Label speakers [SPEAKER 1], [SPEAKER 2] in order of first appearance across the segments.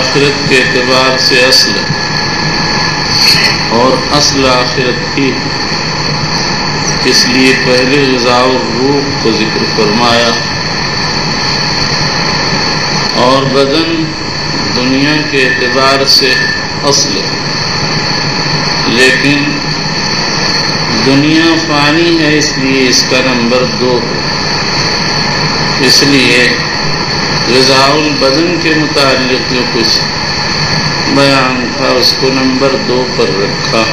[SPEAKER 1] آخرت کے اعتبار سے اصل ہے اور اصل آخرت ہی ہے، اس لیے پہلے غذاء الروح کو ذکر فرمایا، اور بدن دنیا کے اعتبار سے اصل ہے، لیکن دنیا فانی ہے، اس لیے اس کا نمبر 2 ہے۔ اس لیے غذاء البدن کے متعلق جو کچھ بیان تھا اس کو نمبر 2 پر رکھا۔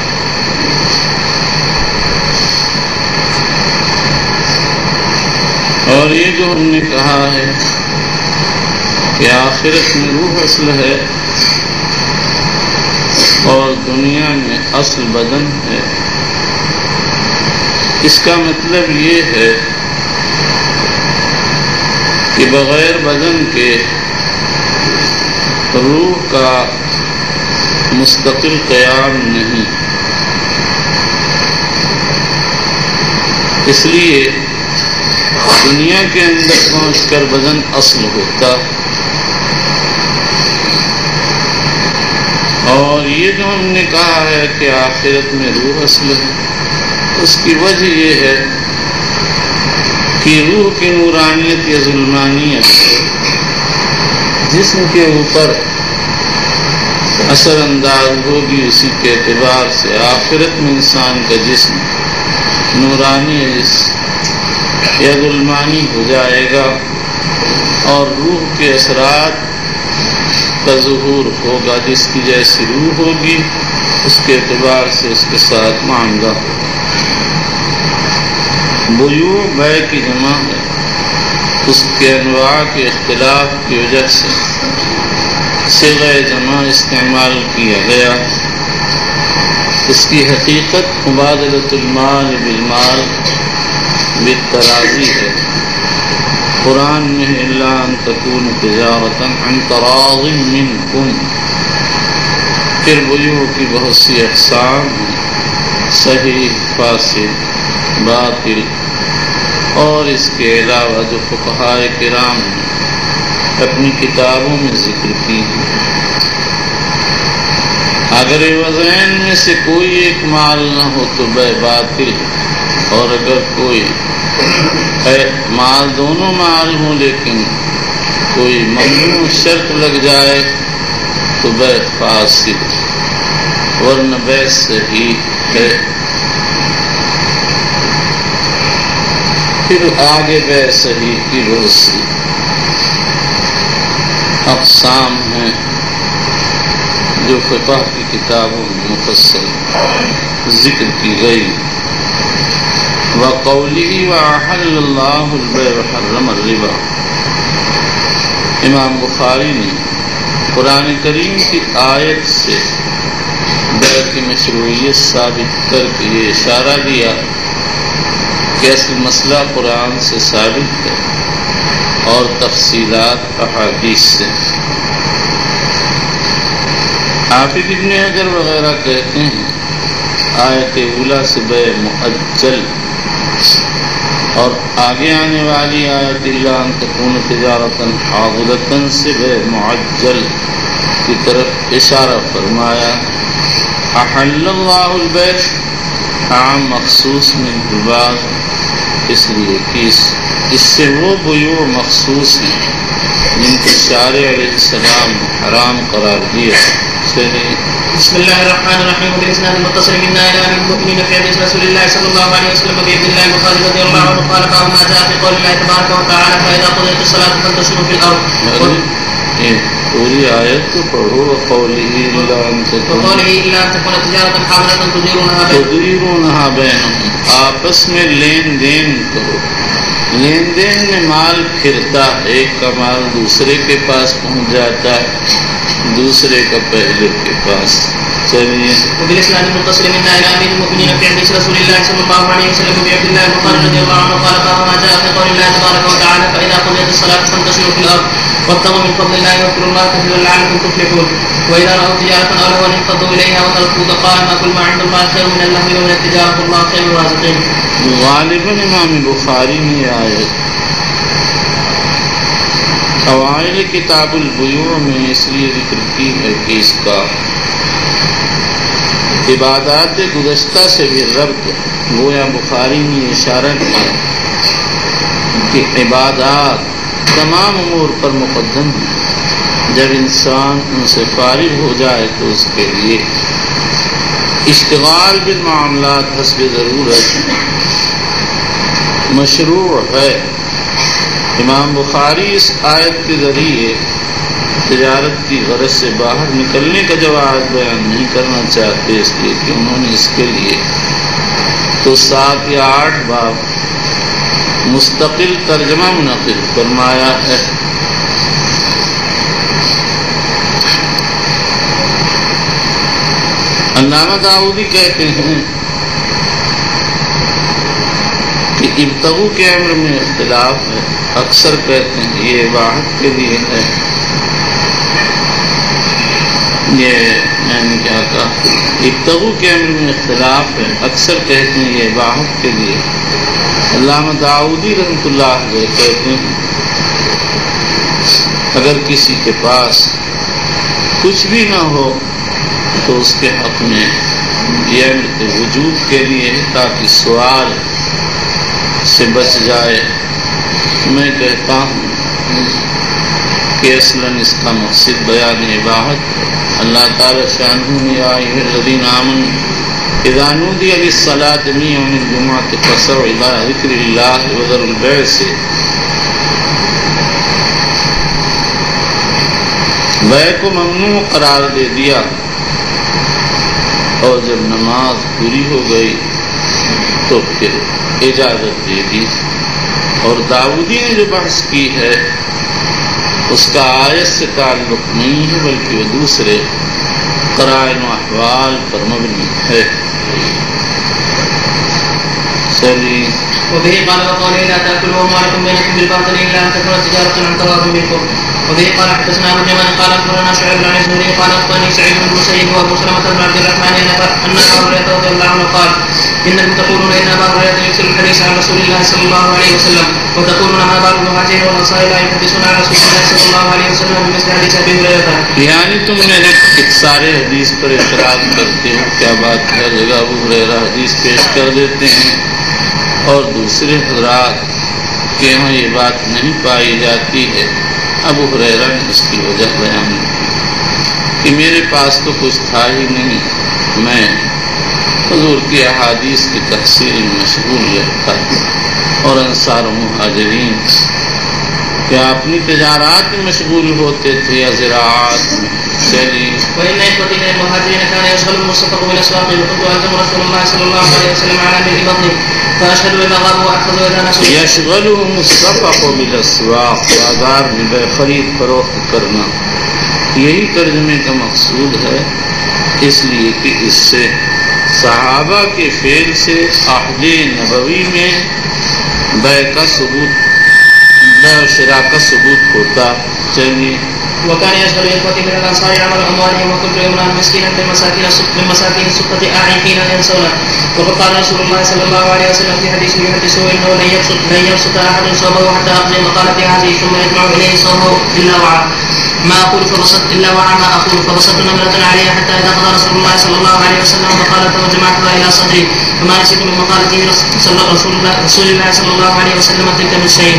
[SPEAKER 1] اور یہ جو ہم نے کہا ہے کہ آخرت میں روح اصل ہے اور دنیا میں اصل بدن ہے، اس کا مطلب یہ ہے کہ بغیر بدن کے روح کا مستقل قیام نہیں، اس لیے دنیا کے اندر پہنچ کر بدن اصل ہوتا، اور یہ جو ہم نے کہا ہے کہ آخرت میں روح اصل ہے، اس کی وجہ یہ ہے کہ روح کی نورانیت یا ظلمانیت جسم کے اوپر اثر انداز ہوگی، اسی کے اعتبار سے آخرت میں انسان کا جسم نورانی یا ظلمانی ہو جائے گا، اور روح کے اثرات کا ظہور ہوگا، جس کی جیسی روح ہوگی اس کے اعتبار سے اس کے ساتھ معاملہ ہوگا۔ بیوع بے کی جمع ہے، اس کے انواع کے اختلاف کی وجہ سے صیغہ جمع استعمال کیا گیا۔ اس کی حقیقت مبادلۃ المال بالمال بالتراضی ہے۔ قرآن میں الا ان تکون تجارۃ عن تراض منکم، پھر بیوع کی بہت سی اقسام ہیں، صحیح، فاسد، باطل، اور اس کے علاوہ جو فقہاء کرام نے اپنی کتابوں میں ذکر کی ہے۔ اگر وزین میں سے کوئی ایک مال نہ ہو تو بے باطل، اور اگر کوئی مال دونوں مال ہوں لیکن کوئی ممنوع شرط لگ جائے تو بے فاسد، ورنہ بے صحیح ہے۔ پھر آگے بے صحیح کی بہت سی اقسام ہیں جو فقہ کی کتابوں میں مفصل ذکر کی گئی۔ وَقَوْلِهِ وَأَحَلَّ اللَّهُ الْبَيْعَ وَحَرَّمَ الرِّبَا، امام بخاری نے قرآن کریم کی آیت سے بیع کی مشروعیت ثابت کر کے یہ اشارہ دیا کہ اصل مسئلہ قرآن سے ثابت ہے اور تفصیلات احادیث سے۔ حافظ ابن حجر وغیرہ کہتے ہیں آیت اولیٰ سے بیع مؤجل اور آگے آنے والی آیت الا ان تکون تجارۃ حاضرۃ سے بیع معجل کی طرف اشارہ فرمایا۔ احل اللہ البیع عام مخصوص من البعض، اس لیے کہ اس سے وہ بیوع مخصوص ہیں جن کو شارع علیہ السلام نے حرام قرار دیا۔
[SPEAKER 2] بسم الله الرحمن الرحيم، بالإسناد المتصل منا إلى أمير المؤمنين في حديث رسول الله صلى الله عليه وسلم أبي عبد الله البخاري رضي الله عنه قال باب ما جاء في قول الله تبارك وتعالى فإذا قضيت الصلاة فانتشروا في الأرض۔
[SPEAKER 1] پوری آیت کو پڑھو۔ وقوله إلا أن
[SPEAKER 2] تكون تجارة حاضرة
[SPEAKER 1] تديرونها بينهم، آپس میں لین دین کرو۔ لین دین میں مال پھرتا ہے، ایک کا مال دوسرے کے پاس پہنچ جاتا ہے، دوسرے کا پہلے کے پاس۔ چلیے
[SPEAKER 2] وبالإسناد المتصل منا إلى أمير المؤمنين في حديث رسول الله صلى الله عليه وسلم أبي عبد الله البخاري رضي الله عنه قال باب ما جاء في قول الله تبارك وتعالى فإذا قضيت الصلاة فانتشروا في الأرض وابتغوا من فضل الله واذكروا الله كثيرا لعلكم تفلحون وإذا رأوا تجارة أو لهوا انفضوا إليها وتركوك قائما كل ما عند الله خير من اللهو ومن التجارة والله خير الرازقين۔
[SPEAKER 1] غالباً امام بخاری میں آیت اوائل کتاب البیوع میں اس لیے ذکر کی ہے کہ اس کا عبادات گزشتہ سے بھی ربط گویا بخاری نے اشارہ کیا کہ عبادات تمام امور پر مقدم ہے، جب انسان ان سے فارغ ہو جائے تو اس کے لیے اشتغال بالمعاملات حسب ضرورت مشروع ہے۔ امام بخاری اس آیت کے ذریعے تجارت کی غرض سے باہر نکلنے کا جواز بیان نہیں کرنا چاہتے، اس لیے کہ انہوں نے اس کے لیے تو 7 یا 8 باب مستقل ترجمہ منعقد فرمایا ہے۔ علامہ داؤدی کہتے ہیں کہ ابتغوا کے امر میں اختلاف ہے، اکثر کہتے ہیں یہ اباحت کے لیے ہے، یہ میں نے کیا کہا، ابتغوا کے امر میں اختلاف ہے، اکثر کہتے ہیں یہ اباحت کے لیے۔ علامہ داؤدی رحمۃ اللہ علیہ کہتے ہیں اگر کسی کے پاس کچھ بھی نہ ہو تو اس کے حق میں یہ امر وجوب کے لیے تاکہ سوال سے بچ جائے۔ میں کہتا ہوں کہ اصلاً اس کا مقصد بیان اباحت۔ اللہ تعالیٰ شانہ نے یا ایھا الذین آمنوا اذا نودی للصلاۃ من یوم الجمعۃ فاسعوا الی ذکر اللہ وذروا البیع سے بیع کو ممنوع قرار دے دیا، اور جب نماز پوری ہو گئی تو پھر اجازت دے دی۔ اور داؤدی نے جو بحث کی ہے اس کا آیت سے تعلق نہیں ہے بلکہ وہ دوسرے قرائن و احوال پر مبنی ہے۔ چلیے
[SPEAKER 2] وبه قال وقال لا تأكلوا أموالكم بينكم بالباطل إلا أن تكون تجارة عن تراض منكم. وبه قال حدثنا أبو اليمان قال أخبرنا شعيب عن الزهري قال أخبرني سعيد بن المسيب وأبو سلمة بن عبد الرحمن أن أبا هريرة رضي الله عنه قال إنكم تقولون إن أبا هريرة يكثر الحديث عن رسول الله صلى الله عليه وسلم وتقولون ما بال المهاجرين والأنصار لا يحدثون عن رسول الله صلى الله عليه وسلم بمثل حديث أبي هريرة.
[SPEAKER 1] یعنی تم میرے سارے حدیث پر اعتراض کرتے ہو، کیا بات ہے؟ جگہ ابو ہریرہ حدیث پیش کر دیتے ہیں اور دوسرے حضرات کے یہاں یہ بات نہیں پائی جاتی ہے۔ ابو ہریرہ نے اس کی وجہ بیان کی کہ میرے پاس تو کچھ تھا ہی نہیں، میں حضور کی احادیث کی تحصیل میں مشغول رہتا اور انصار و مہاجرین کیا اپنی تجارات میں مشغول ہوتے تھے یا زراعت میں۔ چلیے
[SPEAKER 2] وإن إخوتي من المهاجرين كان يشغل المصطفى بالأسواق وكنت ألزم رسول الله صلى الله عليه وسلم على ملء بطني فأشهد إذا غابوا وأخذوا إذا نسوا.
[SPEAKER 1] یشغلهم الصفق بالاسواق، بازار میں بے خرید فروخت کرنا، یہی ترجمے کا مقصود ہے، اس لیے کہ اس سے صحابہ کے فعل سے عہد نبوی میں بیع کا ثبوت، بیع و شراء کا ثبوت ہوتا۔ چلیے
[SPEAKER 2] وكان يشغل إخوتي من الأنصار عمل أموالهم وكنت يمنع مسكينا من مساكين السقة أعيقين ينسونه. وقد قال رسول الله صلى الله عليه وسلم في حديث يحدثه إنه لن يبسط أحد صوبه حتى أقضي مقالتي هذه ثم يجمع إليه صوبه إلا وعى ما أقول فبسط إلا وعى ما أقول فبسطت نمرة عليها حتى إذا قضى رسول الله صلى الله عليه وسلم مقالته وجمعتها إلى صدري فما نسيت من مقالته رسول الله صلى الله عليه وسلم تلك من شيء.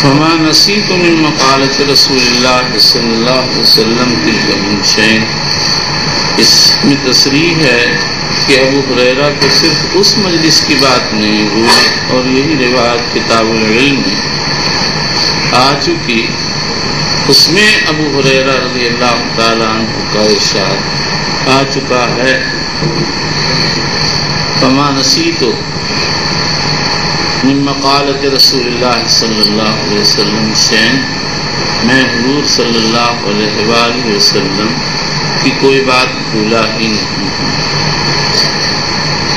[SPEAKER 1] فما نسیت من مقالة رسول اللہ صلی اللہ علیہ وسلم تلک من شیء، اس میں تصریح ہے کہ ابو ہریرہ کو صرف اس مجلس کی بات نہیں ہوئی، اور یہی روایت کتاب العلم میں آ چکی، اس میں ابو ہریرہ رضی اللہ تعالیٰ عنہ کا ارشاد آ چکا ہے فما نسیت من مقالت رسول اللہ صلی اللہ علیہ وسلم شیئا، میں حضور صلی اللہ علیہ وآلہ وسلم کی کوئی بات بھولا ہی نہیں۔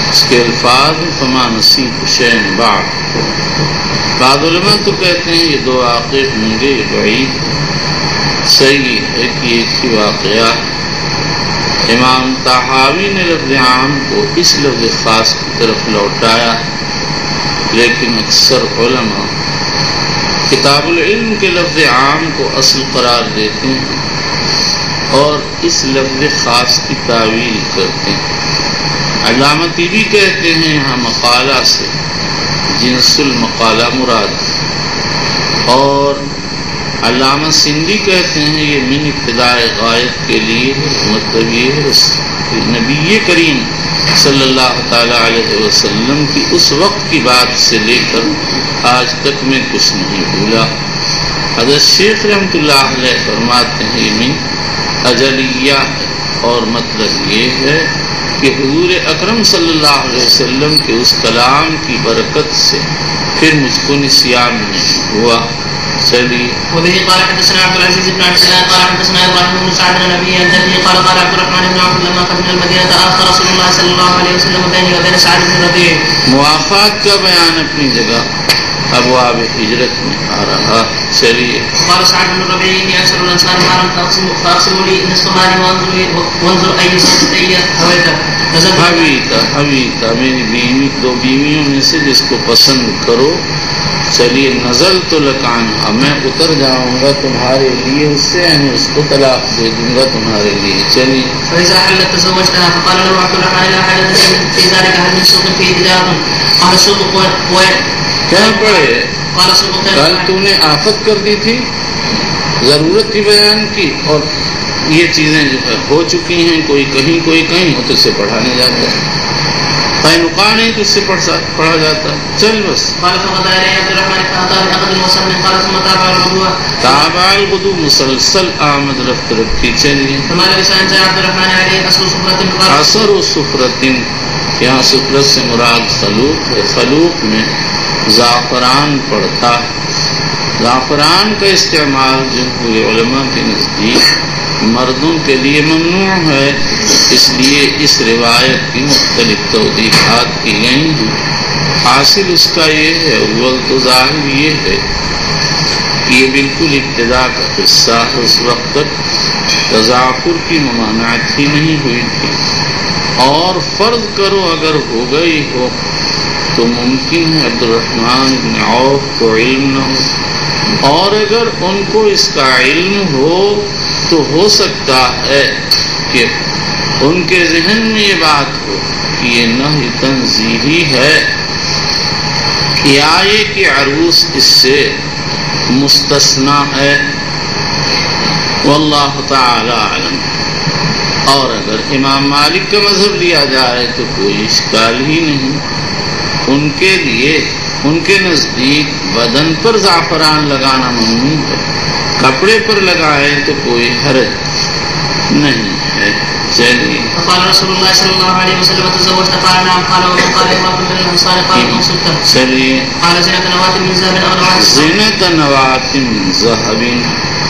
[SPEAKER 1] اس کے الفاظ فما نسیت شیئا بعد، بعض علماء تو کہتے ہیں یہ دو واقع ہوں گے، یہ بعید صحیح ہے کہ ایک ہی واقعہ۔ امام طحاوی نے لفظ عام کو اس لفظ خاص کی طرف لوٹایا، لیکن اکثر علماء کتاب العلم کے لفظ عام کو اصل قرار دیتے ہیں اور اس لفظ خاص کی تعویل کرتے ہیں۔ علامہ طیبی کہتے ہیں یہاں مقالہ سے جنس المقالہ مراد ہے، اور علامہ سندھی کہتے ہیں یہ من ابتداء غایت کے لیے مطلب یہ ہے نبی کریم صلی اللہ تعالیٰ علیہ وسلم کی اس وقت کی بات سے لے کر آج تک میں کچھ نہیں بھولا۔ حضرت شیخ رحمۃ اللہ علیہ فرماتے ہیں یہ من اجلیہ ہے، اور مطلب یہ ہے کہ حضور اکرم صلی اللہ علیہ وسلم کے اس کلام کی برکت سے پھر مجھ کو نسیان نہیں ہوا۔ چلیے
[SPEAKER 2] وبه قال حدثنا عبد العزيز بن عبد الله قال حدثنا ابراهيم بن سعد بن ابي الجدي قال قال عبد الرحمن بن عوف لما قدم المدينه اخر رسول الله صلى الله عليه وسلم بيني وبين سعد بن ربيع۔
[SPEAKER 1] موافات کا بیان اپنی جگہ ابواب ہجرت میں آ رہا۔ چلیے
[SPEAKER 2] قال سعد بن ربيع اني اكثر الانصار مارا فاقسم لي نصف مالي وانظر اي صوتي هويت
[SPEAKER 1] حویتا میری بیوی دو بیویوں میں سے جس کو پسند کرو۔ چلیے نزل تو لکان، میں اتر جاؤں گا تمہارے لیے اس سے، یعنی اس کو طلاق دے دوں گا تمہارے لیے۔ چلیے
[SPEAKER 2] فإذا حلت تزوجتها فقال له عبد الرحمن لا حاجة في ذلك هل من سوق فيه تجارة؟ قال سوق وين؟
[SPEAKER 1] کیا پڑھے؟
[SPEAKER 2] قال سوق
[SPEAKER 1] کل تو نے آفت کر دی تھی، ضرورت کی بیان کی، اور یہ چیزیں جو ہے ہو چکی ہیں، کوئی کہیں کوئی کہیں، تو سے پڑھانے جاتا ہے، نقاہ نہیں تو اس سے پڑھا جاتا ہے۔ چل بس
[SPEAKER 2] قال فغدا إلي عبد الرحمن فأتى بأخذ المسلم قال ثم تابع الغدوة
[SPEAKER 1] تابع الغدو مسلسل آمد رفت رکھی۔ چلیے
[SPEAKER 2] فما لبث أن جاء عبد الرحمن عليه أصل صفرة
[SPEAKER 1] اثر و صفرتن، یہاں صفرت سے مراد خلوق ہے، خلوق میں زعفران پڑتا ہے۔ زعفران کا استعمال جمہور علماء کے نزدیک مردوں کے لیے ممنوع ہے، اس لیے اس روایت کی مختلف توضیحات کی گئی ہیں۔ حاصل اس کا یہ ہے، اول تو ظاہر یہ ہے کہ یہ بالکل ابتدا کا قصہ ہے، اس وقت تک تضافر کی ممانعت ہی نہیں ہوئی تھی، اور فرض کرو اگر ہو گئی ہو تو ممکن ہے عبد الرحمن بن عوف کو علم نہ ہو، اور اگر ان کو اس کا علم ہو تو ہو سکتا ہے کہ ان کے ذہن میں یہ بات ہو کہ یہ نہی تنزیہی ہے، یا یہ کہ عروس اس سے مستثنی ہے، واللہ تعالی اعلم۔ اور اگر امام مالک کا مذہب لیا جائے تو کوئی اشکال ہی نہیں، ان کے لیے ان کے نزدیک بدن پر زعفران لگانا ممنوع ہے، کپڑے پر لگائیں تو کوئی حرج نہیں ہے۔ چلیے
[SPEAKER 2] فقال رسول الله صلى الله عليه وسلم تزوجت؟ قال نعم. قال ومن قال امرأة من الأنصار؟ قال منصبت.
[SPEAKER 1] چلیے
[SPEAKER 2] قال زينة نواة من ذهب أو نواة
[SPEAKER 1] زینت نوات من ذهب،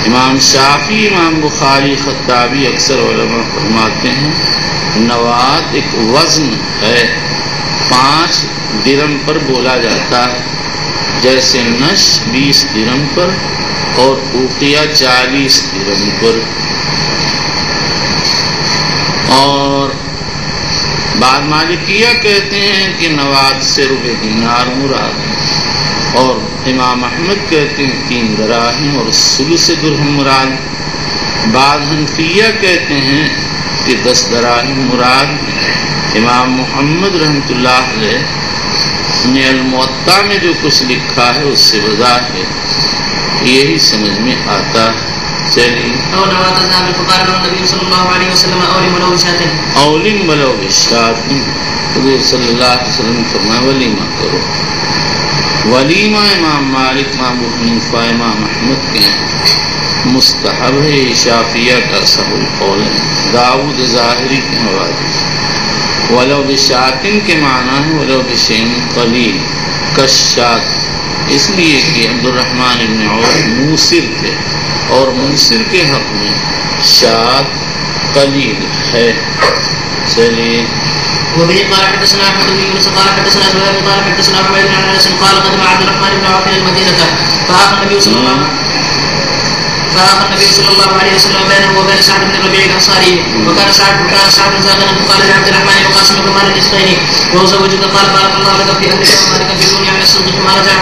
[SPEAKER 1] امام شافعی امام بخاری خطابی اکثر علماء فرماتے ہیں نوات ایک وزن ہے، 5 درم پر بولا جاتا ہے، جیسے نش 20 درم پر اور اوقیہ 40 درم پر۔ اور بعد مالکیہ کہتے ہیں کہ نوات سے ربع دینار مراد ہے، اور امام احمد کہتے ہیں 3 دراہم اور ثلث درہم مراد۔ بعض حنفیہ کہتے ہیں کہ 10 دراہم مراد۔ امام محمد رحمۃ اللہ علیہ نے الموطا میں جو کچھ لکھا ہے اس سے وضاحت یہی سمجھ میں آتا ہے۔ چلیے
[SPEAKER 2] أو نواة الذهب فقال له النبي صلى الله عليه وسلم أولم ولو بشاة
[SPEAKER 1] اولم ولو بشاة، حضور صلی اللہ علیہ وسلم نے فرمایا ولیمہ کرو۔ ولیمہ امام مالک، امام ابو حنیفہ، امام احمد کے ہیں مستحب ہے، شافعیہ کا صحیح القول ہے، داؤد ظاہری کے حوالے۔ ولو بشاة کے معنی ہے ولو بشیء قلیل کشات، اس لیے کہ عبد الرحمن بن عوف موسر تھے، اور منصر کے حق میں شاۃ قلیل ہے۔ چلیے
[SPEAKER 2] وبه قال حدثنا احمد بن يونس قال حدثنا زهير قال حدثنا حميد بن انس قال قدم عبد الرحمن بن عوف الى المدينه فاخذ النبي صلى الله عليه وسلم فآخى النبي صلى الله عليه وسلم بينه وبين سعد بن الربيع الأنصاري وكان سعد زاغنا فقال لعبد الرحمن وقاسم كمال الرزقين وهو زوجك قال بارك الله لك في أهلك ومالك في الدنيا من الصدق ما رجع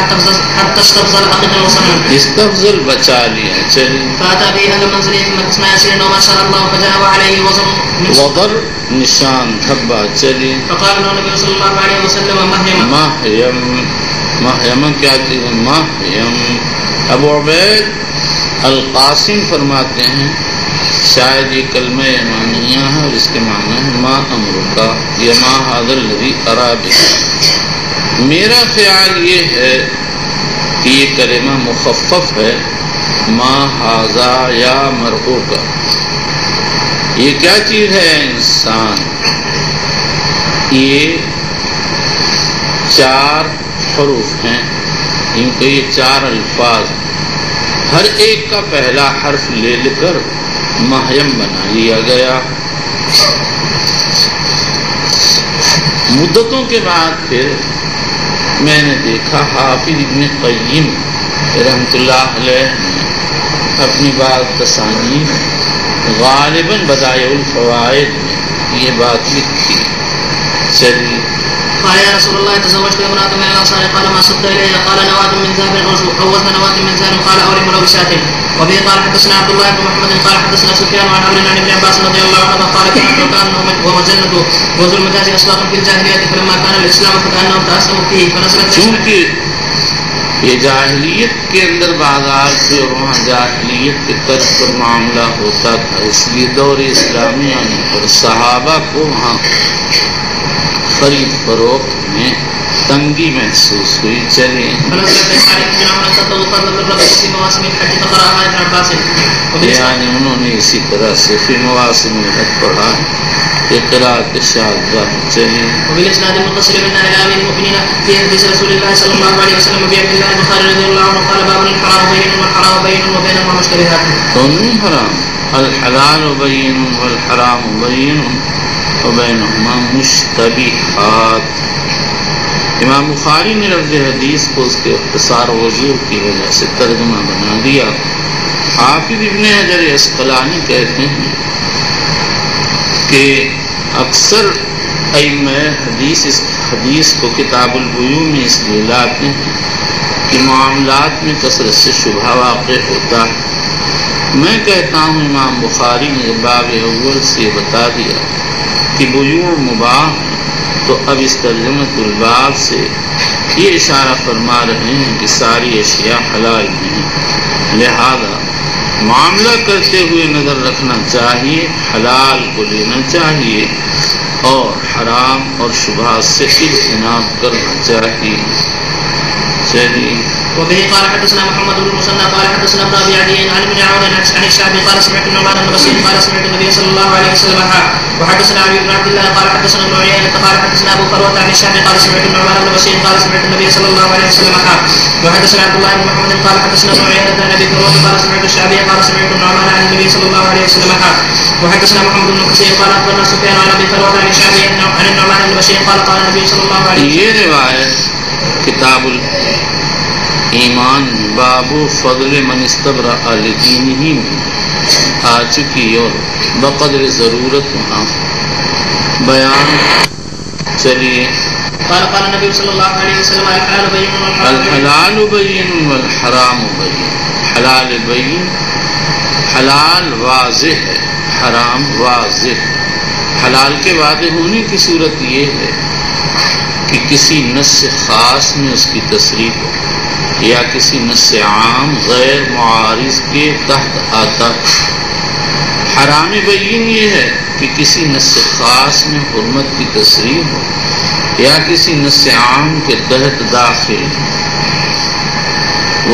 [SPEAKER 2] حتى استفزل عقدا وصنما
[SPEAKER 1] استفزل بچا لیا چلی
[SPEAKER 2] فأتى به أهل منزله ثم تسمع يسير وما شاء الله فجاء وعليه
[SPEAKER 1] وضر نشان دھبا چلی
[SPEAKER 2] فقال له النبي صلى الله عليه وسلم
[SPEAKER 1] مہیم کیا چیز ہے مہیم ابو عبید القاسم فرماتے ہیں شاید یہ کلمہ یمانیہ ہے اور اس کے معنی ہے ما امرکا یا ما هذا الذي ارى بك. میرا خیال یہ ہے کہ یہ کلمہ مخفف ہے ما هذا یا مرء کا. یہ کیا چیز ہے انسان؟ یہ 4 حروف ہیں، ان کو یہ 4 الفاظ ہر ایک کا پہلا حرف لے کر مہیم بنا لیا گیا. مدتوں کے بعد پھر میں نے دیکھا حافظ ابن قیم رحمۃ اللہ علیہ نے اپنی بات تصانیف غالباً بدائع الفوائد میں یہ بات لکھی. چلیے
[SPEAKER 2] قال يا رسول الله تزوجت امرأة من الأنصار قال ما صدت إليها قال نواة من ذهب أو وزن نواة من ذهب قال أولم ولو بشاة. وبه قال حدثنا عبد الله بن محمد قال حدثنا سفيان عن عمرو عن ابن عباس رضي الله عنهما قال كأنه ومجنة وذو المجاز أسواق في الجاهلية فلما كان الإسلام فكأنهم تأسموا فيه فنزلت.
[SPEAKER 1] چونکہ یہ جاہلیت کے اندر بازار تھے اور وہاں جاہلیت کے طرز پر معاملہ ہوتا تھا، اس لیے دور اسلامی آنے پر صحابہ کو وہاں خرید فروخت میں تنگی محسوس ہوئی. چلیں یعنی انہوں نے اسی طرح سے فی مواسم الحج پڑھا قراءت شاذہ. چلیں
[SPEAKER 2] وبالاسناد المتصل بين امام المؤمنين في حديث رسول الله صلى الله عليه وسلم ابي عبد الله البخاري رضي الله عنه قال باب الحرام بين والحرام بين وبينهما مشتبهات.
[SPEAKER 1] دونوں حرام الحلال بین والحرام بین وبینہما مشتبہات. امام بخاری نے لفظ حدیث کو اس کے اختصار وضوح کی وجہ سے ترجمہ بنا دیا. حافظ ابن حجر عسقلانی کہتے ہیں کہ اکثر ائمہ حدیث اس حدیث کو کتاب البیوع میں اس لیے لاتے ہیں کہ معاملات میں کثرت سے شبہ واقع ہوتا ہے. میں کہتا ہوں امام بخاری نے باب اول سے بتا دیا کہ بیوع مباح ہے، تو اب اس ترجمۃ الباب سے یہ اشارہ فرما رہے ہیں کہ ساری اشیاء حلال نہیں، لہذا معاملہ کرتے ہوئے نظر رکھنا چاہیے، حلال کو لینا چاہیے اور حرام اور شبہات سے اجتناب کرنا چاہیے. چلیے
[SPEAKER 2] وبه قال حدثنا محمد بن المثنى قال حدثنا ابن ابي عدي عن ابن عون عن الشعبي قال سمعت النعمان بن بشير قال سمعت النبي صلى الله عليه وسلم وحدثنا علي بن عبد الله قال حدثنا ابن عيينة قال حدثنا ابو فروة عن الشعبي قال سمعت النعمان بن بشير قال سمعت النبي صلى الله عليه وسلم وحدثنا عبد الله بن محمد قال حدثنا ابن عيينة عن ابي فروة قال سمعت الشعبي قال سمعت النعمان عن النبي صلى الله عليه وسلم وحدثنا محمد بن كثير قال اخبرنا سفيان عن ابي فروة عن الشعبي عن النعمان بن بشير قال قال النبي صلى الله عليه وسلم.
[SPEAKER 1] یہ روایت کتاب ایمان باب فضل من استبرأ لدینہ میں آ چکی اور بقدر ضرورت وہاں بیان. چلیے
[SPEAKER 2] قال النبي صلى الله عليه وسلم
[SPEAKER 1] الحلال بین والحرام بین. حلال بین، حلال واضح ہے، حرام واضح. حلال کے واضح ہونے کی صورت یہ ہے کہ کسی نص خاص میں اس کی تصریح ہو یا کسی نص عام غیر معارض کے تحت آتا. حرام بین یہ ہے کہ کسی نص خاص میں حرمت کی تصریح ہو یا کسی نص عام کے تحت داخل.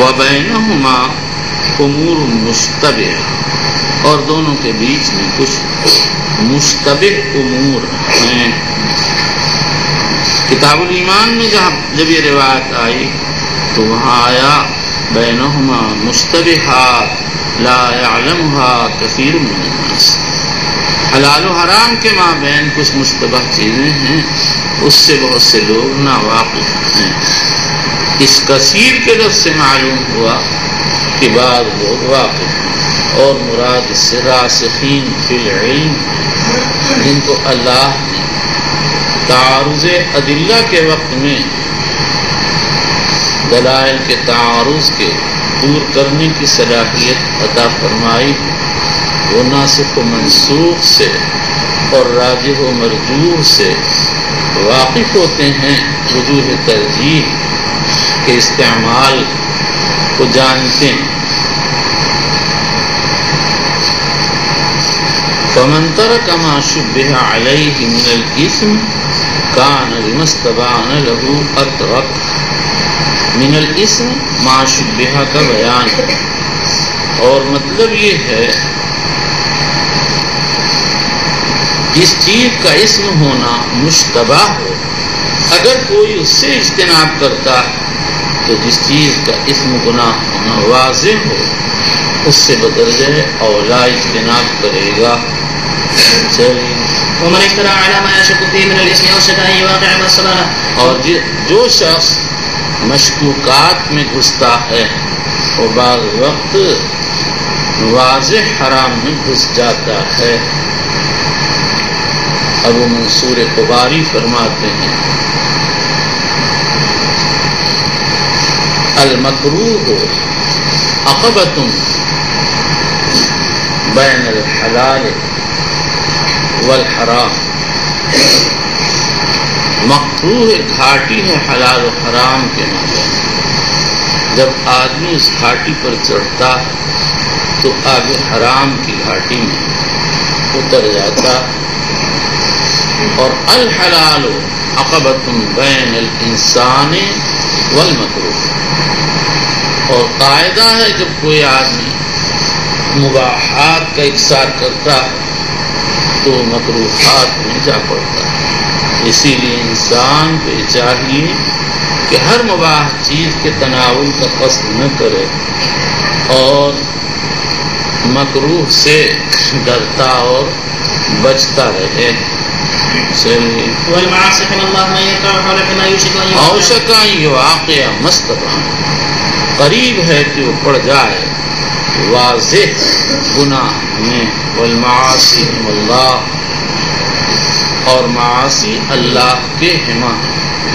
[SPEAKER 1] وبینہما امور مشتبہ، اور دونوں کے بیچ میں کچھ مشتبہ امور ہیں. کتاب الایمان میں جب یہ روایت آئی تو وہاں آیا بینہما مشتبہات لا یعلمها کثیر من الناس. حلال و حرام کے مابین کچھ مشتبہ چیزیں ہیں، اس سے بہت سے لوگ ناواقف ہیں. اس کثیر کے لفظ سے معلوم ہوا کہ بعض لوگ واقف ہیں. اور مراد سے راسخین فی العلم، جن کو اللہ نے تعارض ادلہ کے وقت میں دلائل کے تعارض کے دور کرنے کی صلاحیت عطا فرمائی، وہ ناسخ و منسوخ سے اور راجح و مرجوح سے واقف ہوتے ہیں، وجوہ ترجیح کے استعمال کو جانتے ہیں۔ فمن ترک ما شبہ علیہ من الاسم کان لما استبان له اترک۔ من الاسم ما شبہ کا بیان، اور مطلب یہ ہے جس چیز کا اسم ہونا مشتبہ ہو، اگر کوئی اس سے اجتناب کرتا ہے تو جس چیز کا اسم گناہ ہونا واضح ہو اس سے بدرجہ اولا اجتناب کرے گا۔ چلیے،
[SPEAKER 2] ومن افترى على ما يشك فيه من الاسم او شك ان يواقع ما سبقه،
[SPEAKER 1] اور جو شخص مشکوکات میں گھستا ہے وہ بعض وقت واضح حرام میں گھس جاتا ہے۔ ابو منصور قباری فرماتے ہیں المکروہ عقبۃ بین الحلال والحرام، مکروہ گھاٹی ہے حلال و حرام کے مابین، جب آدمی اس گھاٹی پر چڑھتا تو آگے حرام کی گھاٹی میں اتر جاتا، اور الحلال عقبۃ بین الانسان والمکروہ، اور قاعدہ ہے جب کوئی آدمی مباحات کا اکثار کرتا تو مکروہات میں جا پڑتا ہے۔ اسی لیے انسان کو یہ چاہیے کہ ہر مباح چیز کے تناول کا قصد نہ کرے اور مکروہ سے ڈرتا اور بچتا رہے۔ چلیے،
[SPEAKER 2] والمعاصي من الله من يركع حولك ما يوشك ان يواقع،
[SPEAKER 1] اوشک ان یواقع مستبان، قریب ہے کہ وہ پڑ جائے واضح گناہ میں۔ والمعاصی من اللہ، اور معاصی اللہ کے حما،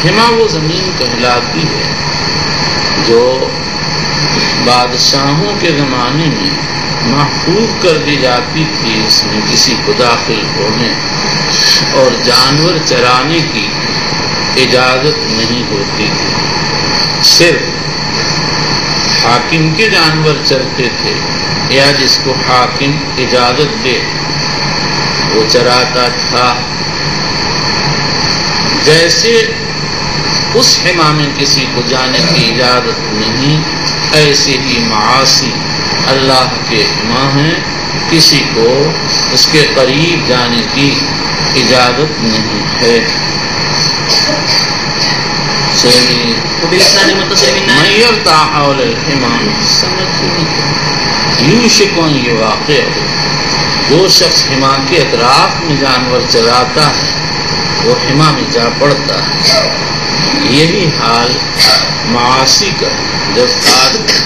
[SPEAKER 1] حما وہ زمین کہلاتی ہے جو بادشاہوں کے زمانے میں محفوظ کر دی جاتی تھی، اس میں کسی کو داخل ہونے اور جانور چرانے کی اجازت نہیں ہوتی تھی، صرف حاکم کے جانور چرتے تھے یا جس کو حاکم اجازت دے وہ چراتا تھا۔ جیسے اس حما میں کسی کو جانے کی اجازت نہیں، ایسے ہی معاصی اللہ کے حما ہیں، کسی کو اس کے قریب جانے کی اجازت نہیں ہے۔ چلیے،
[SPEAKER 2] وبالاسناد المتصل من
[SPEAKER 1] من یرتع حول الحما یوشک ان یواقع، جو شخص حما کے اطراف میں جانور چراتا ہے وہ حما میں جا پڑتا ہے۔ یہی حال معاصی کا ہے، جب آدمی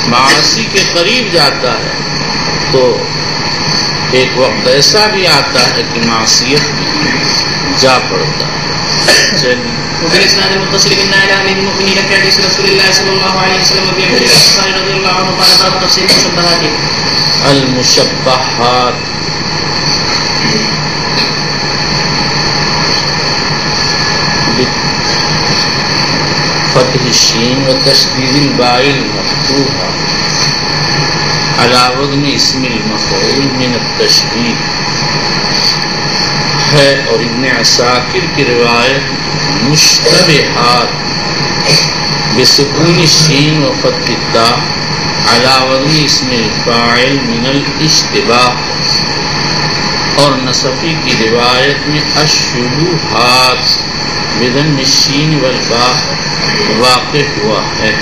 [SPEAKER 1] معاصی کے قریب جاتا ہے تو ایک وقت ایسا بھی آتا ہے کہ معصیت میں جا پڑتا ہے۔ چلیے،
[SPEAKER 2] وبالاسناد المتصل من الى امير المؤمنين في حديث رسول الله صلى الله عليه وسلم وفي حديث الانصاري رضي الله عنه قال باب تفسير المشبهات،
[SPEAKER 1] المشبہات، فتح الشین و تشدید الباء المفتوحہ علی وزن اسم المفعول من التشبیہ ہے، اور ابن عساکر کی روایت مشتبہات بسکون الشین و فتح التاء علی وزن اسم الفاعل من الاشتباہ، اور نصفی کی روایت میں الشبہات بضم الشین والباء واقع ہوا ہے۔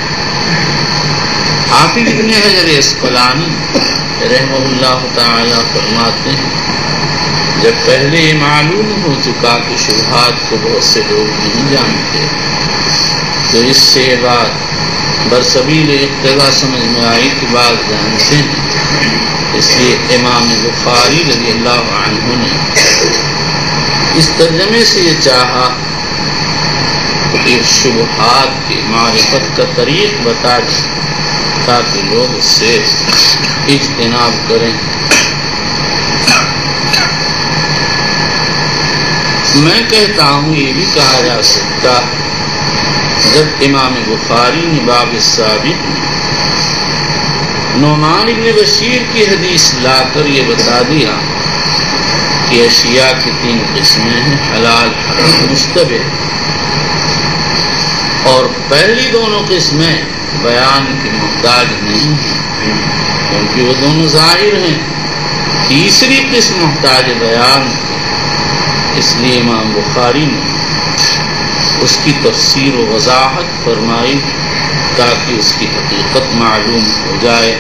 [SPEAKER 1] حافظ ابن حجر اسقلانی رحمہ اللہ تعالی فرماتے ہیں جب پہلے یہ معلوم ہو چکا کہ شبہات کو بہت سے لوگ نہیں جانتے تو اس سے بات برسبیل اقتضا سمجھ میں آئی کہ بعض جانتے ہیں اس لیے امام بخاری رضی اللہ عنہ نے اس ترجمے سے یہ چاہا کہ شبہات کی معرفت کا طریق بتا دیں تاکہ لوگ اس سے اجتناب کریں۔ میں کہتا ہوں یہ بھی کہا جا سکتا جب امام بخاری نے باب السابق میں نعمان بن بشیر کی حدیث لا کر یہ بتا دیا کہ اشیاء کی 3 قسمیں ہیں، حلال، حرام، مشتبہ، اور پہلی دونوں قسمیں بیان کی محتاج نہیں ہیں کیونکہ وہ دونوں ظاہر ہیں، تیسری قسم محتاج بیان، اس لیے امام بخاری نے اس کی تفسیر و وضاحت فرمائی تاکہ اس کی حقیقت معلوم ہو جائے۔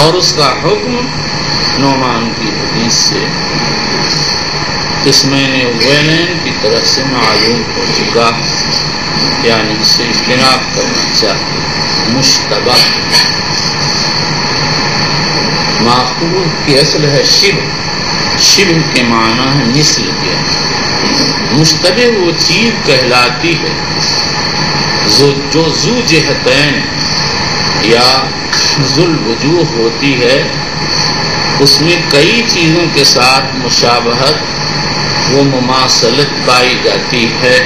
[SPEAKER 1] اور اس کا حکم نعمان کی حدیث سے قسمین اولین کی طرف سے معلوم ہو چکا، یعنی اس سے اجتناب کرنا چاہیے۔ مشتبہ ماخوذ کی اصل ہے شبہ کے معنی ہے مثل کے، مشتبہ وہ چیز کہلاتی ہے جو ذو جہتین یا ذو الوجوہ ہوتی ہے، اس میں کئی چیزوں کے ساتھ مشابہت و مماثلت پائی جاتی ہے۔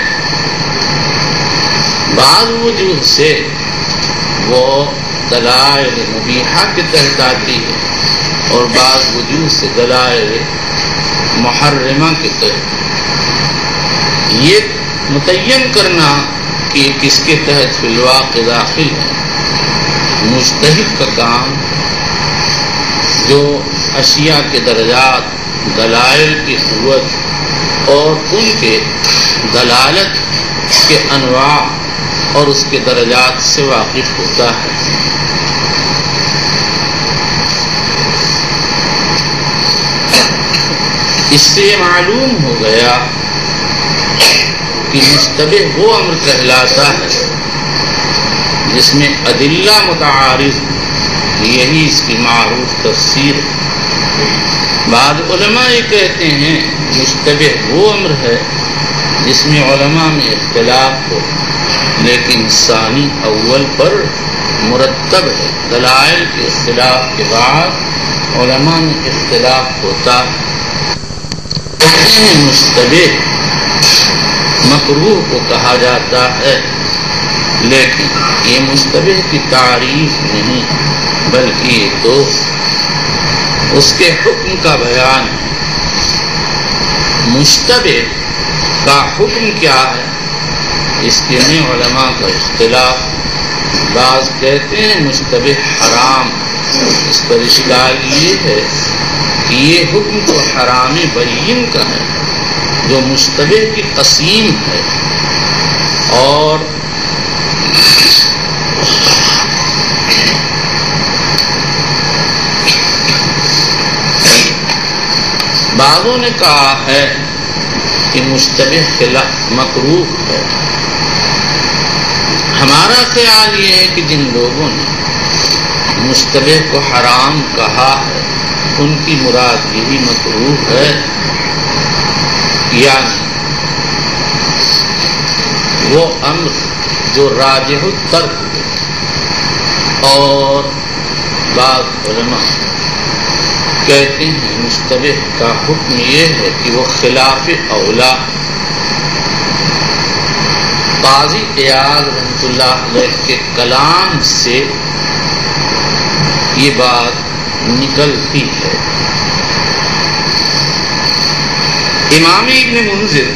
[SPEAKER 1] بعض وجوہ سے وہ دلائل مبیحہ کے تحت آتی ہے اور بعض وجوہ سے دلائل محرمہ کے تحت۔ یہ متعین کرنا کہ کس کے تحت فی الواقع داخل ہے مجتہد کا کام، جو اشیاء کے درجات، دلائل کی قوت اور ان کے دلالت کے انواع اور اس کے درجات سے واقف ہوتا ہے۔ اس سے معلوم ہو گیا کہ مشتبہ وہ امر کہلاتا ہے جس میں ادلہ متعارض، یہی اس کی معروف تفسیر ہے۔ بعض علماء یہ کہتے ہیں مشتبہ وہ امر ہے جس میں علماء میں اختلاف ہو لیکن ثانی اول پر مرتب ہے، دلائل کے اختلاف کے بعد علماء میں اختلاف ہوتا ہے۔ مشتبہ مکروہ کو کہا جاتا ہے، لیکن یہ مشتبہ کی تعریف نہیں بلکہ یہ تو اس کے حکم کا بیان ہے۔ مشتبہ کا حکم کیا ہے اس کے میں علماء کا اختلاف۔ بعض کہتے ہیں مشتبہ حرام، اس پر اشکال یہ ہے کہ یہ حکم تو حرام بین کا ہے جو مشتبہ کی قسیم ہے، اور بعضوں نے کہا ہے کہ مشتبہ خلاف مکروہ ہے۔ ہمارا خیال یہ ہے کہ جن لوگوں نے مشتبہ کو حرام کہا ہے ان کی مراد یہی مکروہ ہے، یعنی وہ امر جو راجح الترک ہے۔ اور بعض علماء کہتے ہیں مشتبہ کا حکم یہ ہے کہ وہ خلاف اولا۔ قاضی عیاض رحمۃ اللہ علیہ کے کلام سے یہ بات نکلتی ہے۔ امام ابن منذر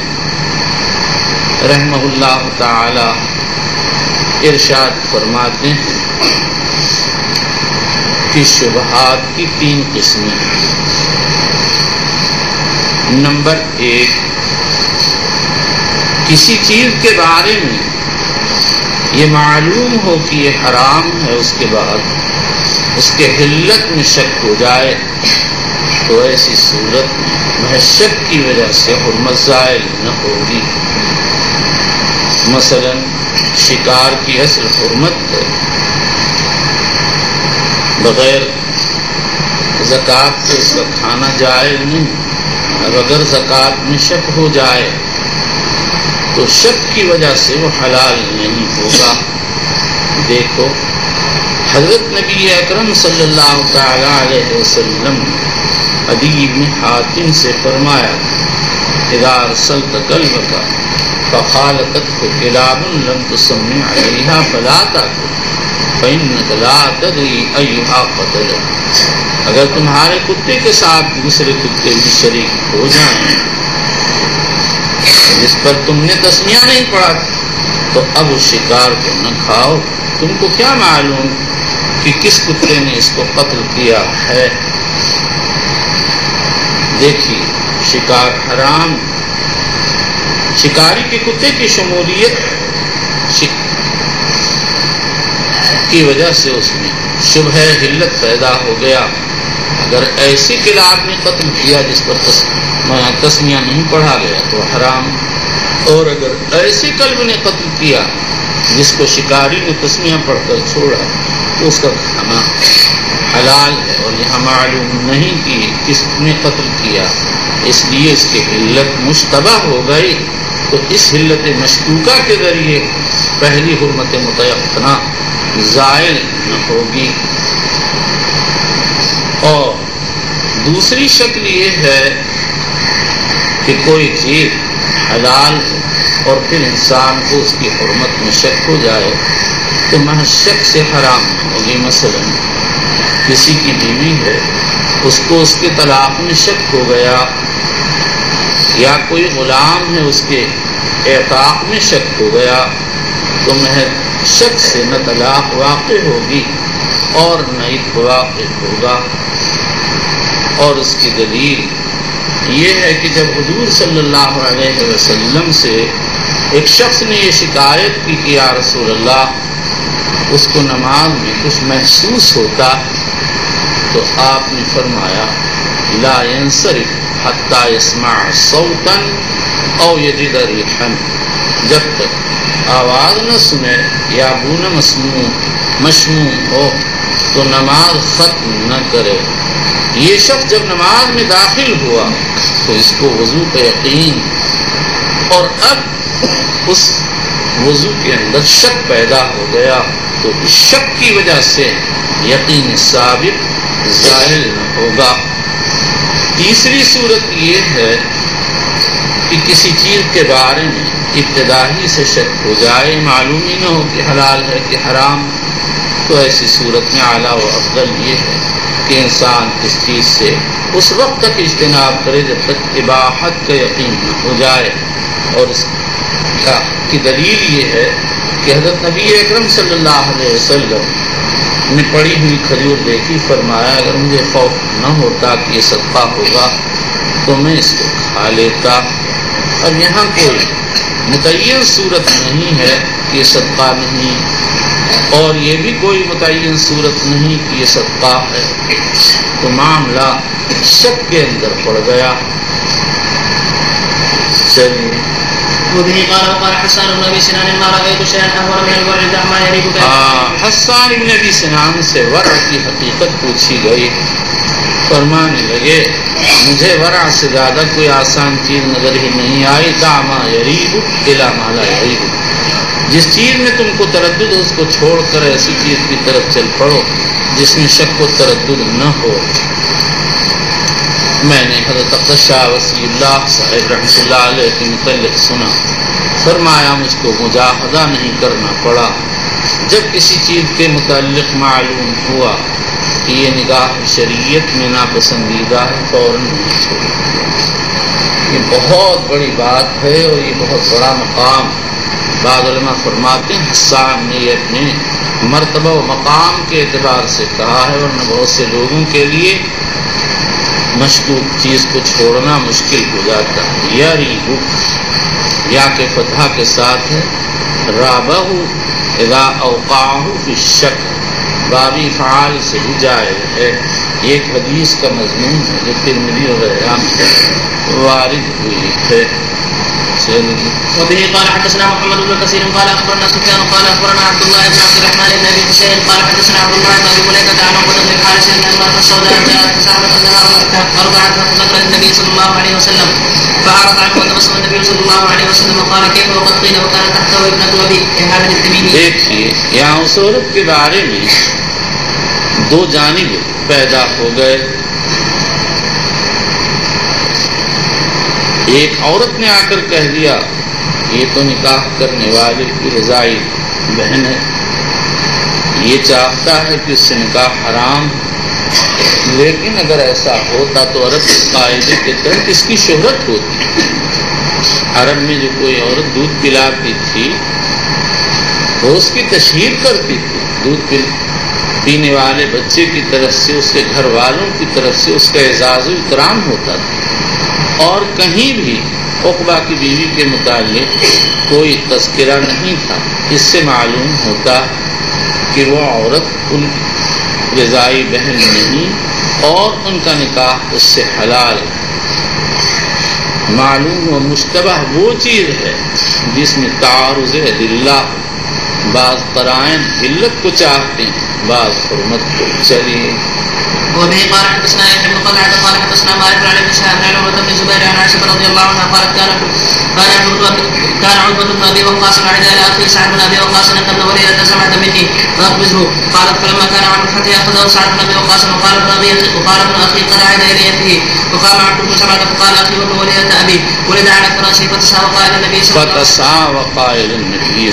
[SPEAKER 1] رحمہ اللہ تعالی ارشاد فرماتے ہیں کہ شبہات کی 3 قسمیں ہیں۔ نمبر 1، کسی چیز کے بارے میں یہ معلوم ہو کہ یہ حرام ہے، اس کے بعد اس کے حلت میں شک ہو جائے تو ایسی صورت میں محض شک کی وجہ سے حرمت زائل نہ ہوگی۔ مثلا شکار کی اصل حرمت ہے، بغیر زکوٰۃ کے اس کا کھانا جائز نہیں۔ اب اگر زکوٰۃ میں شک ہو جائے تو شک کی وجہ سے وہ حلال نہیں ہوگا۔ دیکھو حضرت نبی اکرم صلی اللہ تعالی علیہ وسلم عدی بن حاتم سے فرمایا اذا ارسلت کلبک فخالطته کلاب لم تسمع علیہا فلا تاکل فإنک لا تدری ایھا قتل۔ اگر تمہارے کتے کے ساتھ دوسرے کتے بھی شریک ہو جائیں جس پر تم نے تسمیہ نہیں پڑھا تو اب اس شکار کو نہ کھاؤ، تم کو کیا معلوم کہ کس کتے نے اس کو قتل کیا ہے۔ دیکھیے شکار حرام، شکاری کے کتے کی شمولیت کی وجہ سے اس میں شبہ حلت پیدا ہو گیا۔ اگر ایسی کلاب نے قتل کیا جس پر تسمیہ نہیں پڑھا گیا تو حرام، اور اگر ایسی کلب نے قتل کیا جس کو شکاری نے تسمیہ پڑھ کر چھوڑا تو اس کا کھانا حلال ہے، اور یہاں معلوم نہیں کہ کس نے قتل کیا، اس لیے اس کی علت مشتبہ ہو گئی، تو اس علت مشکوکہ کے ذریعے پہلی حرمت متیقنہ زائل نہ ہوگی۔ اور دوسری شکل یہ ہے کہ کوئی چیز حلال ہو اور پھر انسان کو اس کی حرمت میں شک ہو جائے تو محض شک سے حرام ہوگی۔ مثلا کسی کی بیوی ہے، اس کو اس کے طلاق میں شک ہو گیا، یا کوئی غلام ہے اس کے اعتاق میں شک ہو گیا، تو محض شک سے نہ طلاق واقع ہوگی اور نہ عتق واقع ہوگا۔ اور اس کی دلیل یہ ہے کہ جب حضور صلی اللہ علیہ وسلم سے ایک شخص نے یہ شکایت کی کہ یا رسول اللہ اس کو نماز میں کچھ محسوس ہوتا، تو آپ نے فرمایا لا ينصرف حتی يسمع صوتا او یجد ریحا، جب تک آواز نہ سنے یا بو نہ مسموع ہو تو نماز ختم نہ کرے۔ یہ شخص جب نماز میں داخل ہوا تو اس کو وضو کا یقین، اور اب اس وضو کے اندر شک پیدا ہو گیا، تو اس شک کی وجہ سے یقین ثابت ظاہر نہ ہوگا۔ تیسری صورت یہ ہے کہ کسی چیز کے بارے میں ابتدائی سے شک ہو جائے، معلوم ہی نہ ہو کہ حلال ہے کہ حرام، تو ایسی صورت میں اعلیٰ و افضل یہ ہے کہ انسان اس چیز سے اس وقت تک اجتناب کرے جب تک اباحت کا یقین نہ ہو جائے۔ اور اس کی دلیل یہ ہے کہ حضرت نبی اکرم صلی اللہ علیہ وسلم نے پڑی ہوئی کھجور دیکھی، فرمایا اگر مجھے خوف نہ ہوتا کہ یہ صدقہ ہوگا تو میں اس کو کھا لیتا۔ اب یہاں کوئی متعین صورت نہیں ہے کہ یہ صدقہ نہیں، اور یہ بھی کوئی متعین صورت نہیں کہ یہ صدقہ ہے، تو معاملہ شک کے اندر پڑ گیا۔ چلیے
[SPEAKER 2] وبه قال وقال حسان بن ابي سنان ما رايت شيئا اهون من الورع دعما يريبك۔
[SPEAKER 1] حسان بن ابی سنان سے ورع کی حقیقت پوچھی گئی، فرمانے لگے مجھے ورع سے زیادہ کوئی آسان چیز نظر ہی نہیں آئی، دعما یریبک الی ما لا یریبک، جس چیز میں تم کو تردد ہے اس کو چھوڑ کر ایسی چیز کی طرف چل پڑو جس میں شک و تردد نہ ہو۔ میں نے حضرت اقدس شاہ وصی اللہ صاحب رحمۃ اللہ علیہ کے متعلق سنا، فرمایا مجھ کو مجاہدہ نہیں کرنا پڑا، جب کسی چیز کے متعلق معلوم ہوا کہ یہ نگاہ شریعت میں ناپسندیدہ ہے فوراً نہیں چھوڑا۔ یہ بہت بڑی بات ہے اور یہ بہت بڑا مقام۔ بعض علماء فرماتے ہیں حسان نے یہ اپنے مرتبہ و مقام کے اعتبار سے کہا ہے، ورنہ بہت سے لوگوں کے لیے مشکوک چیز کو چھوڑنا مشکل ہو جاتا ہے۔ یا کے فتحہ کے ساتھ ہے رابہ اذا اوقعہ فی الشک، بابی فعال سے بھی جائز ہے۔ یہ ایک حدیث کا مضمون ہے جو ترمذی وغیرہ میں وارد ہوئی ہے۔
[SPEAKER 2] وبه قال حدثنا محمد بن كثير قال اخبرنا سفيان قال اخبرنا عبد الله بن عبد الرحمن بن ابي حسين قال حدثنا عبد الله بن ابي مليكه عن عقبه بن الحارث ان المراه السوداء جاءت فسالت انها ارضعت فذكر النبي صلى الله عليه وسلم فاعرض عنه وتبسم النبي صلى الله عليه وسلم وقال كيف وقد قيل وكان تحته ابنه ابي هذا التميمي.
[SPEAKER 1] دیکھیے یہاں اس عورت کے بارے میں دو جانب پیدا ہو گئے. ایک عورت نے آ کر کہہ دیا یہ تو نکاح کرنے والے کی رضائی بہن ہے, یہ چاہتا ہے کہ اس سے نکاح حرام, لیکن اگر ایسا ہوتا تو عرب کے قاعدے کے تحت اس کی شہرت ہوتی. عرب میں جو کوئی عورت دودھ پلاتی تھی وہ اس کی تشہیر کرتی تھی, دودھ پینے والے بچے کی طرف سے اس کے گھر والوں کی طرف سے اس کا اعزاز و اکرام ہوتا تھا. اور کہیں بھی عقبہ کی بیوی کے متعلق کوئی تذکرہ نہیں تھا. اس سے معلوم ہوتا کہ وہ عورت ان رضائی بہن نہیں اور ان کا نکاح اس سے حلال. معلوم و مشتبہ وہ چیز ہے جس میں تعارض ادلہ, بعض قرائن علت کو چاہتے ہیں, بعض حرمت کو. چلیے.
[SPEAKER 2] وبه قال حدثنا يحيى بن قلعة قال حدثنا مالك عن ابن شهاب عن عروة بن الزبير عن عائشة رضي الله عنها قالت كان عتبة بن ابي وقاص عند اخي سعد بن ابي وقاص ان ابن وليدة سمعت مني فاخبزه. قالت فلما كان عام الفتح اخذه سعد بن ابي وقاص وقال ابن اخي قد عاد الي فيه وقام عبد بن سمعة فقال اخي وابن وليدة ابي ولد على فراشي فتساوقا الى النبي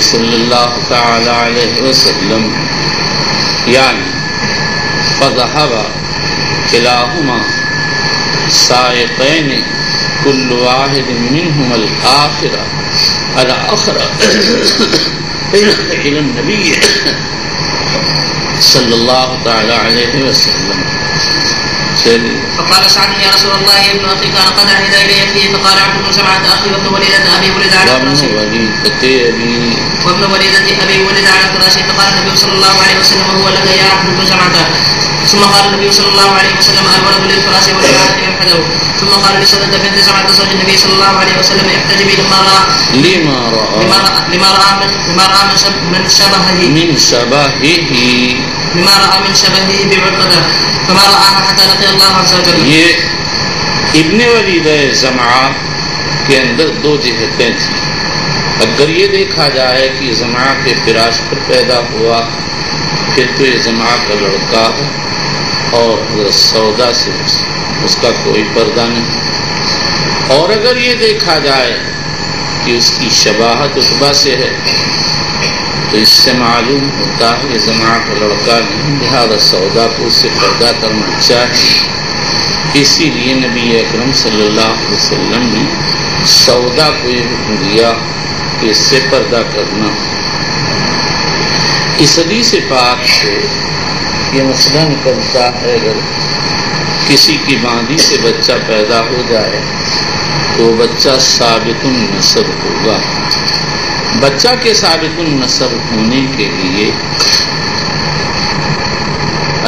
[SPEAKER 2] صلى الله تعالى عليه وسلم. يعني فذهب كلاهما سائقين كل واحد منهما الآخر إلى النبي صلى الله تعالى عليه وسلم. فقال سعد يا رسول الله ابن اخي كان قد عهد الي فيه. فقال عبد بن سمعة اخي وابن وليدة ابي ولد على فراشي ولد على فراشي. فقال النبي صلى الله عليه وسلم هو لك يا عبد بن سمعة. ثم قال النبي صلى الله عليه وسلم الولد للفراش والعاهد يحفظه. ثم قال لسدة بنت سمعة زوج النبي صلى الله عليه وسلم احتجبي لما رأى من شبهه بعقدة فما رآها حتى لقي الله عز وجل.
[SPEAKER 1] یہ ابن ولیدہ زمعہ کے اندر دو جہتیں تھیں. اگر یہ دیکھا جائے کہ زمعہ کے فراش پر پیدا ہوا پھر تو یہ زمعہ کا لڑکا ہے اور سودا سے اس کا کوئی پردہ نہیں. اور اگر یہ دیکھا جائے کہ اس کی شباہت عتبہ سے ہے تو اس سے معلوم ہوتا ہے کہ زمعہ کا لڑکا نہیں, لہذا سودا کو اس سے پردہ کرنا چاہیے. اسی لیے نبی اکرم صلی اللہ علیہ وسلم نے سودا کو یہ حکم دیا کہ اس سے پردہ کرنا. اس حدیث پاک سے یہ مسئلہ نکلتا ہے اگر کسی کی باندھی سے بچہ پیدا ہو جائے تو بچہ ثابت النسب ہوگا. بچہ کے ثابت النسب ہونے کے لیے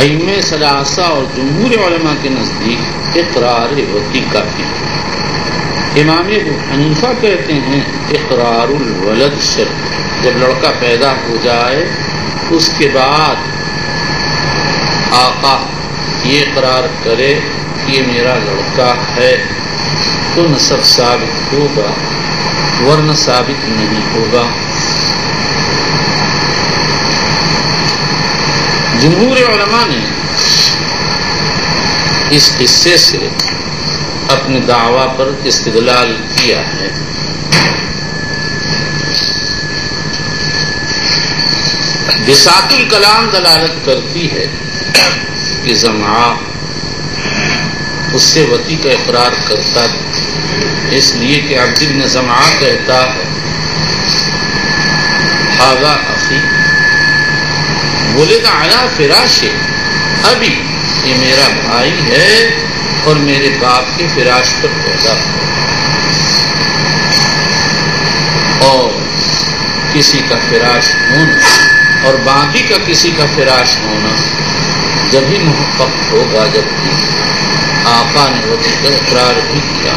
[SPEAKER 1] ائمہ ثلاثہ اور جمہور علماء کے نزدیک اقرار وطی کافی ہے. امام ابو حنیفہ کہتے ہیں اقرار الولد شرط. جب لڑکا پیدا ہو جائے اس کے بعد آقا یہ اقرار کرے کہ یہ میرا لڑکا ہے تو نسب ثابت ہوگا, ورنہ ثابت نہیں ہوگا. جمہور علماء نے اس حصے سے اپنے دعویٰ پر استدلال کیا ہے. بساط الکلام دلالت کرتی ہے کہ زمعہ اس سے وطی کا اقرار کرتا ہے, اس لیے کہ عبد بن زمعہ کہتا ہے ھذا اخی ولد علی فراش ابی, یہ میرا بھائی ہے اور میرے باپ کے فراش پر پیدا ہوا. اور کسی کا فراش ہونا اور باقی کا کسی کا فراش ہونا جب ہی محقق ہوگا جب کہ آقا نے وطی کا اقرار بھی کیا.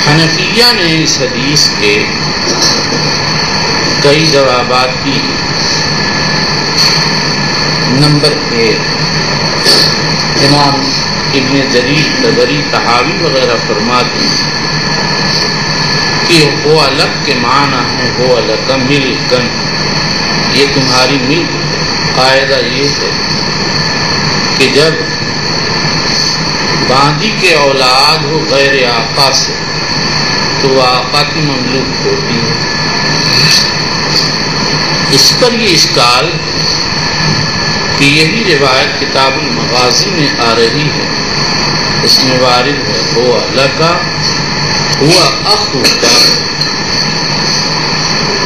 [SPEAKER 1] حنفیہ نے اس حدیث کے کئی جوابات دی. نمبر 1، امام ابن جریر طبری طحاوی وغیرہ فرماتے ہیں کہ ہو الگ کے معنی ہے ہو الگ ملکن، یہ تمہاری ملک. قاعدہ یہ ہے کہ جب باندی کے اولاد ہو غیر آقا سے تو وہ آقا کی مملوک ہوتی ہے. اس پر یہ اشکال کہ یہی روایت کتاب المغازی میں آ رہی ہے، اس میں وارد ہے ہوا لکا ہوا اخوکا.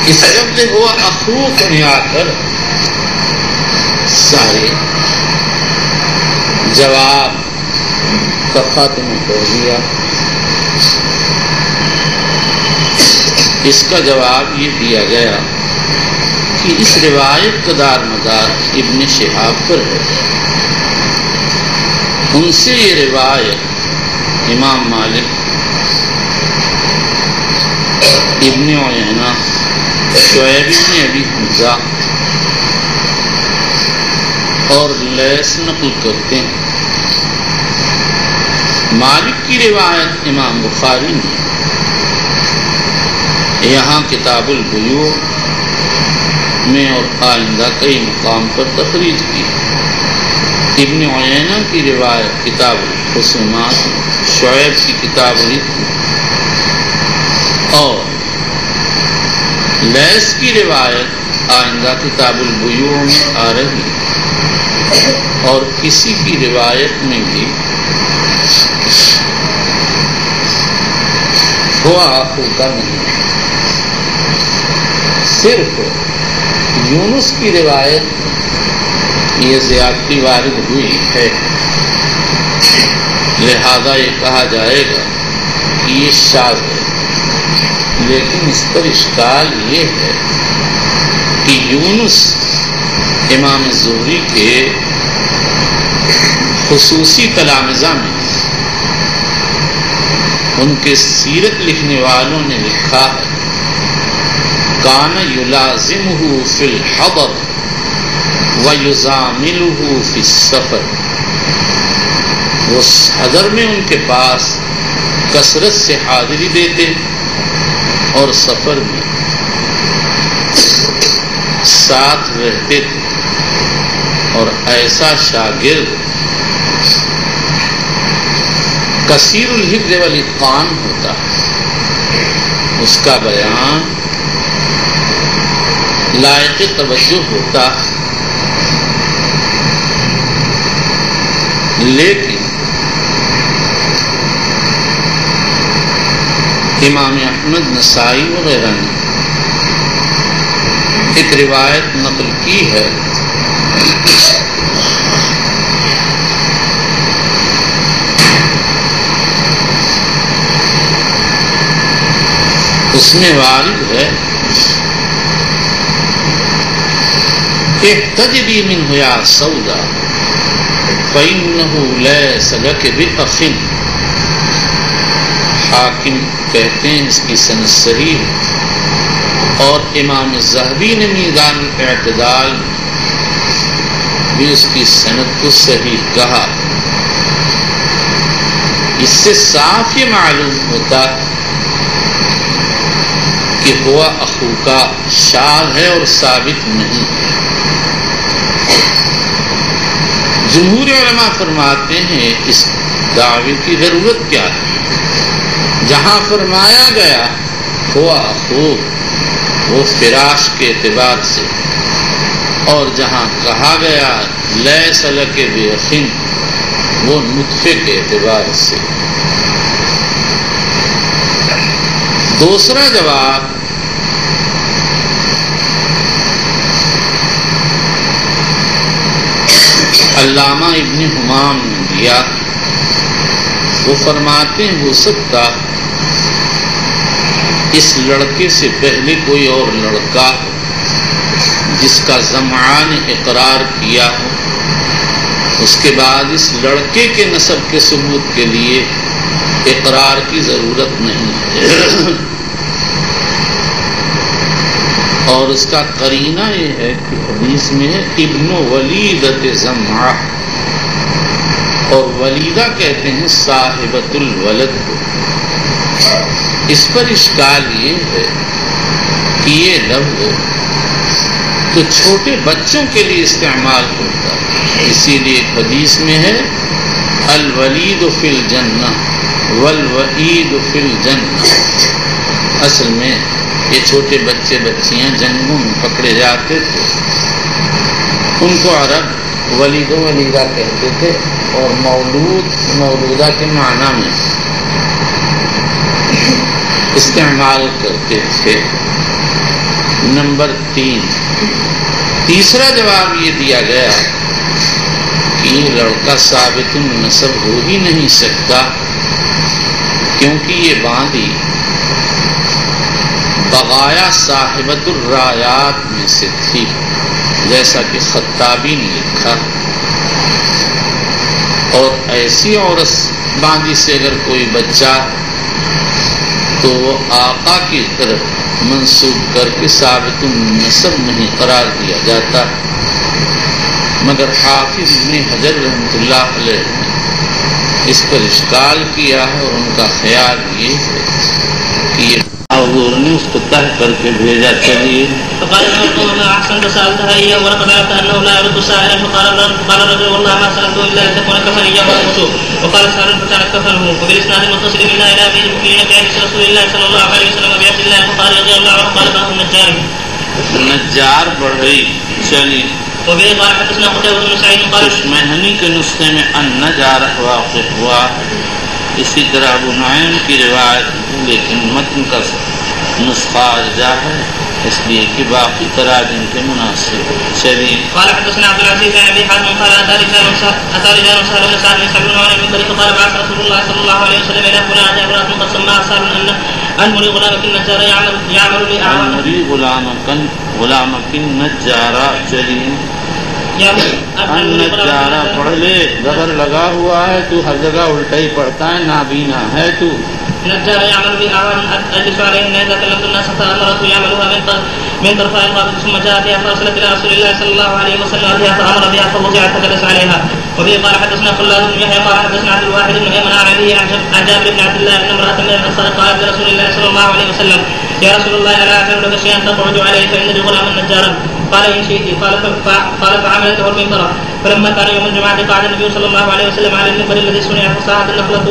[SPEAKER 1] اس لفظ ہوا اخوک میں آ کر سارے جواب کا خاتمہ کر دیا. اس کا جواب یہ دیا گیا کہ اس روایت کا دار مدار ابن شہاب پر ہے. ان سے یہ روایت امام مالک، ابن عیینہ، شعیب ابن ابی حمزہ اور لیث نقل کرتے ہیں. مالک کی روایت امام بخاری نے یہاں کتاب البیوع میں اور آئندہ کئی مقام پر تخریج کی. ابن عیینہ کی روایت کتاب الخصومات، شعیب کی کتاب الحکم اور لیث کی روایت آئندہ کتاب البیوع میں آ رہی. اور کسی کی روایت میں بھی ہوا ہوتا نہیں. صرف یونس کی روایت یہ زیادتی وارد ہوئی ہے، لہذا یہ کہا جائے گا کہ یہ شاذ ہے. لیکن اس پر اشکال یہ ہے کہ یونس امام زہری کے خصوصی تلامذہ میں ان کے سیرت لکھنے والوں نے لکھا ہے کان یلازمہ فی الحضر ویزاملہ فی السفر. وہ حضر میں ان کے پاس کثرت سے حاضری دیتے اور سفر میں ساتھ رہتے تھے. اور ایسا شاگرد کثیر الحفظ والاتقان ہوتا ہے، اس کا بیان لائق توجہ ہوتا ہے. لیکن امام احمد، نسائی وغیرہ نے ایک روایت نقل کی ہے اس میں وارد ہے احتجبی منہ یا سودا فإنہ لیس لک بأخ. حاکم کہتے ہیں اس کی سند صحیح ہے، اور امام ذہبی نے میزان الاعتدال بھی اس کی سند کو صحیح کہا. اس سے صاف یہ معلوم ہوتا کہ ہوا اخو کا شاذ ہے اور ثابت نہیں ہے. جمہور علماء فرماتے ہیں اس دعوے کی ضرورت کیا ہے؟ جہاں فرمایا گیا ہوا اخو وہ فراش کے اعتبار سے، اور جہاں کہا گیا لیس لک بأخ وہ نطفے کے اعتبار سے. دوسرا جواب علامہ ابن حمام نے دیا. وہ فرماتے ہیں ہو سکتا اس لڑکے سے پہلے کوئی اور لڑکا جس کا زمعہ نے اقرار کیا ہو، اس کے بعد اس لڑکے کے نسب کے ثبوت کے لیے اقرار کی ضرورت نہیں ہے۔ اور اس کا قرینہ یہ ہے کہ حدیث میں ہے ابن ولیدۃ زمعہ، اور ولیدہ کہتے ہیں صاحبۃ الولد۔ اس پر اشکال یہ ہے کہ یہ لفظ تو چھوٹے بچوں کے لیے استعمال ہوتا ہے، اسی لیے حدیث میں ہے الولید فی الجنہ والوعید فی الجنہ۔ اصل میں یہ چھوٹے بچے بچیاں جنگوں میں پکڑے جاتے تھے، ان کو عرب ولید و ولیدہ کہتے تھے، اور مولود مولودہ کے معنی میں استعمال کرتے تھے۔ نمبر 3، تیسرا جواب یہ دیا گیا کہ یہ لڑکا ثابت النسب ہو ہی نہیں سکتا، کیونکہ یہ باندی بغایا صاحبۃ الرایات میں سے تھی، جیسا کہ خطابی نے لکھا۔ اور ایسی عورت باندی سے اگر کوئی بچہ تو وہ آقا کی طرف منسوب کر کے ثابت النسب نہیں قرار دیا جاتا، مگر حافظ ابن حجر رحمۃ اللہ علیہ نے اس پر اشکال کیا ہے، اور ان کا خیال یہ ہے کہ یہ حضور نے اس کو طے کر کے بھیجا۔ چلیے
[SPEAKER 2] فقال ما احسنت سالتها اياه ولقد علمت انه لا يرد سائلا، فقال الرجل والله ما سالته الا ان تكون كفن اياه واموته، وقال سائل فكانت كفنه. وبالاسناد المتصل منا الى امير المؤمنين في حديث رسول الله صلى الله عليه وسلم وبعبد الله البخاري رضي الله عنه قال باب النجار،
[SPEAKER 1] نجار بڑھ گئی۔ چلیے
[SPEAKER 2] وبه قال حدثنا قتيبة بن سعيد قال
[SPEAKER 1] مہنی کے نسخے میں النجار واقع ہوا، اسی طرح ابو نعیم کی روایت، لیکن متن کا نسخہ ارجا ہے، اس لیے کہ باقی تراجم کے مناسب۔ چلیے
[SPEAKER 2] قال حدثنا عبد العزيز بن ابي حازم قال اتى رجال سهل بن سعد يسالون عن المنبر، فقال بعث رسول الله صلى الله عليه وسلم الى فلان امراه قد سماها سهل ان مري غلامك النجار يعمل باعوان
[SPEAKER 1] مري غلامك النجار۔ چلیے النجارہ پڑھ لے، زبر لگا ہوا ہے، تو ہر جگہ الٹا ہی پڑھتا ہے، نابینا ہے تو۔
[SPEAKER 2] نجار يعمل بأعوان أجلس عليهن إذا كلمت الناس، فأمرته يعملها من طرفها القابض، ثم جاء بها فأرسلت إلى رسول الله صلى الله عليه وسلم بها فأمر بها فوضعت فجلس عليها. وبه قال حدثنا خلاد بن يحيى قال حدثنا عبد الواحد بن أيمن عن أبيه عن جابر بن عبد الله أن امرأة من الأنصار قالت لرسول الله صلى الله عليه وسلم يا رسول الله ألا أعلم لك شيئا تقعد عليه فإن لي غلاما نجارا؟ قال إن شئت. قال فعملته المنبر. فلما كان يوم الجمعة قعد النبي صلى الله عليه وسلم على المنبر الذي صنع فصاعت النخلة